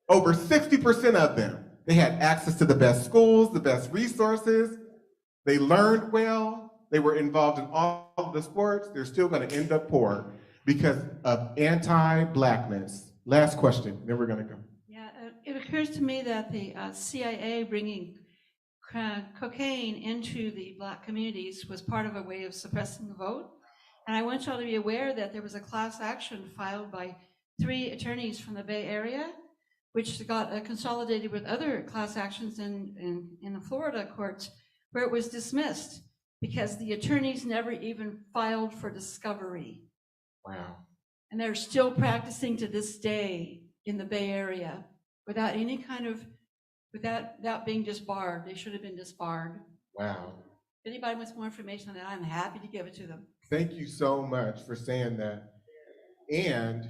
Over 60% of them. They had access to the best schools, the best resources. They learned well. They were involved in all of the sports. They're still gonna end up poor because of anti-Blackness. Last question, then we're gonna go. It occurs to me that the CIA bringing cocaine into the Black communities was part of a way of suppressing the vote. And I want y'all to be aware that there was a class action filed by 3 attorneys from the Bay Area, which got consolidated with other class actions in the Florida courts, where it was dismissed because the attorneys never even filed for discovery. Wow. And they're still practicing to this day in the Bay Area without any kind of, without being disbarred. They should have been disbarred. Wow. If anybody wants more information on that, I'm happy to give it to them. Thank you so much for saying that. And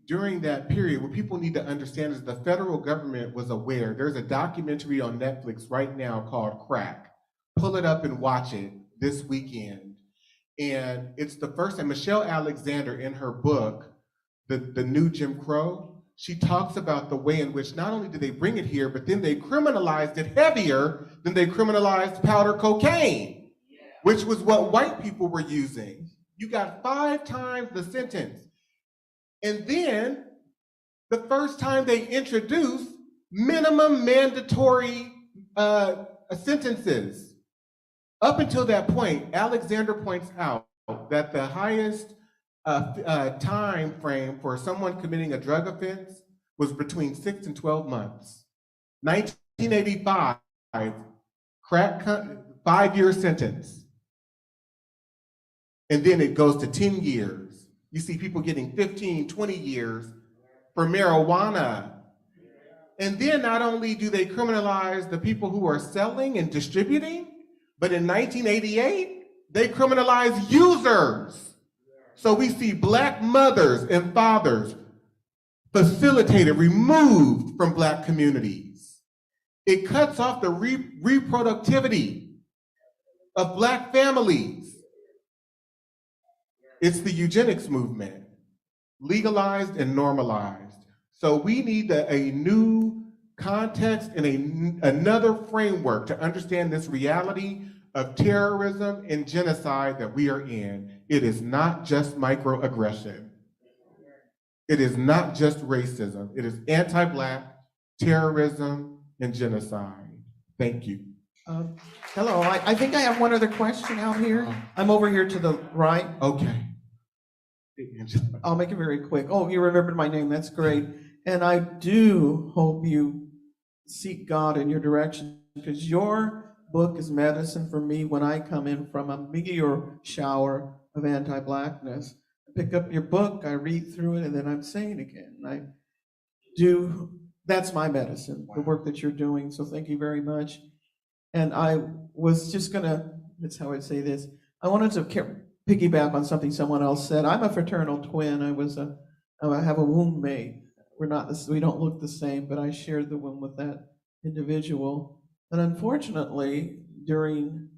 during that period, what people need to understand is the federal government was aware. There's a documentary on Netflix right now called Crack. Pull it up and watch it this weekend. And it's the first, and Michelle Alexander in her book, The New Jim Crow, she talks about the way in which not only did they bring it here, but then they criminalized it heavier than they criminalized powder cocaine, which was what white people were using. You got 5 times the sentence. And then the first time they introduced minimum mandatory sentences. Up until that point, Alexander points out that the highest time frame for someone committing a drug offense was between 6 and 12 months. 1985, crack 5-year sentence. And then it goes to 10 years. You see people getting 15, 20 years for marijuana. And then not only do they criminalize the people who are selling and distributing, but in 1988, they criminalize users. So we see Black mothers and fathers facilitated, removed from Black communities. It cuts off the reproductivity of Black families. It's the eugenics movement, legalized and normalized. So we need a new context and another framework to understand this reality of terrorism and genocide that we are in. It is not just microaggression. It is not just racism. It is anti-Black terrorism and genocide. Thank you. Hello, I think I have one other question out here. I'm over here to the right. Okay. I'll make it very quick. Oh, you remembered my name, that's great. And I do hope you seek God in your direction, because your book is medicine for me when I come in from a meteor shower of anti-Blackness. I pick up your book, I read through it, and then I'm sane again. And I do, that's my medicine, the work that you're doing. So thank you very much. And I was just gonna, that's how I'd say this. I wanted to piggyback on something someone else said. I'm a fraternal twin. I have a womb mate. We're not this, we don't look the same, but I shared the womb with that individual. And unfortunately, during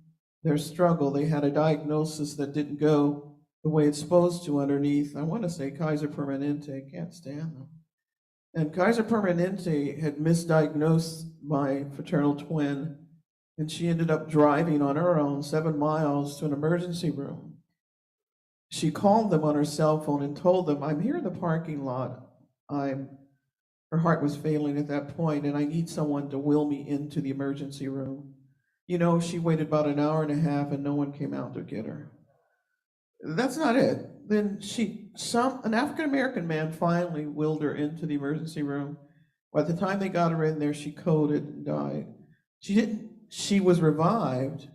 their struggle, they had a diagnosis that didn't go the way it's supposed to underneath. I want to say Kaiser Permanente, can't stand them. And Kaiser Permanente had misdiagnosed my fraternal twin, and she ended up driving on her own 7 miles to an emergency room. She called them on her cell phone and told them, I'm here in the parking lot. Her heart was failing at that point, and I need someone to wheel me into the emergency room. You know, she waited about an hour and a half and no one came out to get her. That's not it. Then an African-American man finally wheeled her into the emergency room. By the time they got her in there, she coded and died. She was revived,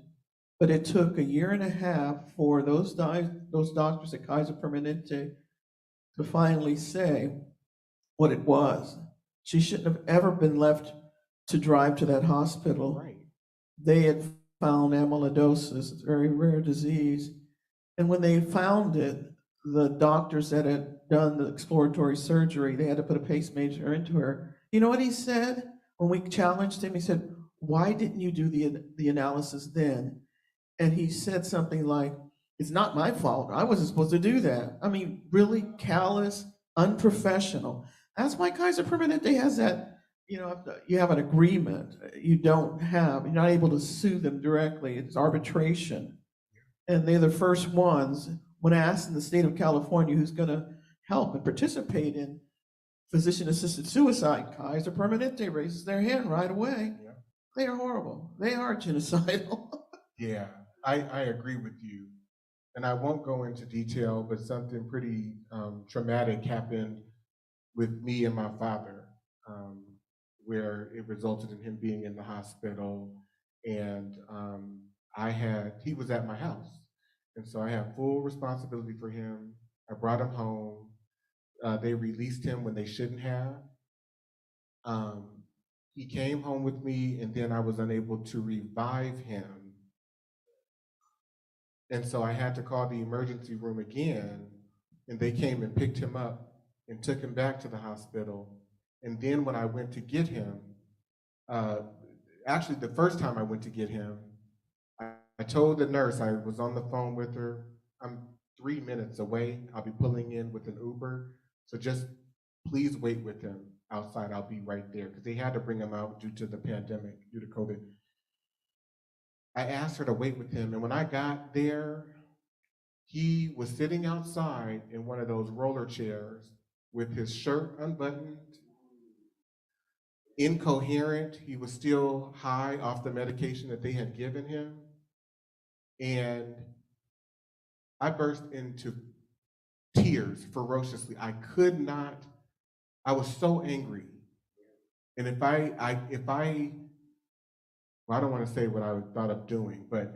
but it took a year and a half for those doctors at Kaiser Permanente to finally say what it was. She shouldn't have ever been left to drive to that hospital. Right. They had found amyloidosis, it's a very rare disease. And when they found it, the doctors that had done the exploratory surgery, they had to put a pacemaker into her. You know what he said? When we challenged him, he said, why didn't you do the analysis then? And he said something like, it's not my fault. I wasn't supposed to do that. I mean, really callous, unprofessional. That's why Kaiser Permanente has that, you know, you have an agreement. You're not able to sue them directly. It's arbitration. And they're the first ones, when asked in the state of California who's going to help and participate in physician-assisted suicide, Kaiser Permanente raises their hand right away. Yeah. They are horrible. They are genocidal. Yeah, I agree with you. And I won't go into detail, but something pretty traumatic happened with me and my father, where it resulted in him being in the hospital. And he was at my house. And so I had full responsibility for him. I brought him home. They released him when they shouldn't have. He came home with me, and then I was unable to revive him. And so I had to call the emergency room again, and they came and picked him up and took him back to the hospital. And then when I went to get him, actually the first time I went to get him, I told the nurse, I was on the phone with her, I'm 3 minutes away, I'll be pulling in with an Uber, so just please wait with him outside, I'll be right there, because they had to bring him out due to the pandemic, due to COVID. I asked her to wait with him, and when I got there, he was sitting outside in one of those roller chairs with his shirt unbuttoned, incoherent. He was still high off the medication that they had given him. And I burst into tears ferociously. I was so angry. And well, I don't want to say what I thought of doing, but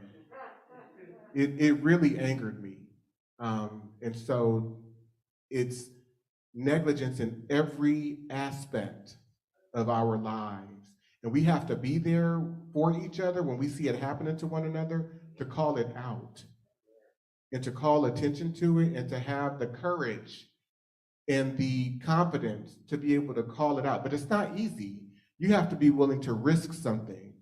it really angered me. And so it's negligence in every aspect of our lives. And we have to be there for each other when we see it happening to one another, to call it out and to call attention to it, and to have the courage and the confidence to be able to call it out. But it's not easy. You have to be willing to risk something.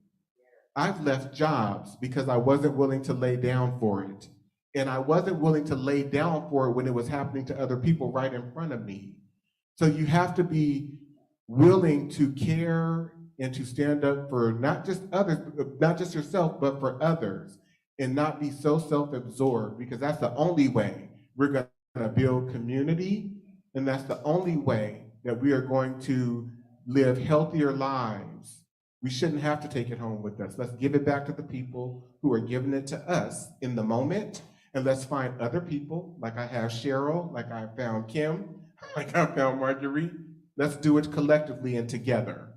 I've left jobs because I wasn't willing to lay down for it. And I wasn't willing to lay down for it when it was happening to other people right in front of me. So you have to be willing to care and to stand up for not just others, not just yourself, but for others, and not be so self-absorbed, because that's the only way we're going to build community, and that's the only way that we are going to live healthier lives. We shouldn't have to take it home with us. Let's give it back to the people who are giving it to us in the moment, and let's find other people, like I have Cheryl, like I found Kim, like I found Marguerite, Let's do it collectively and together.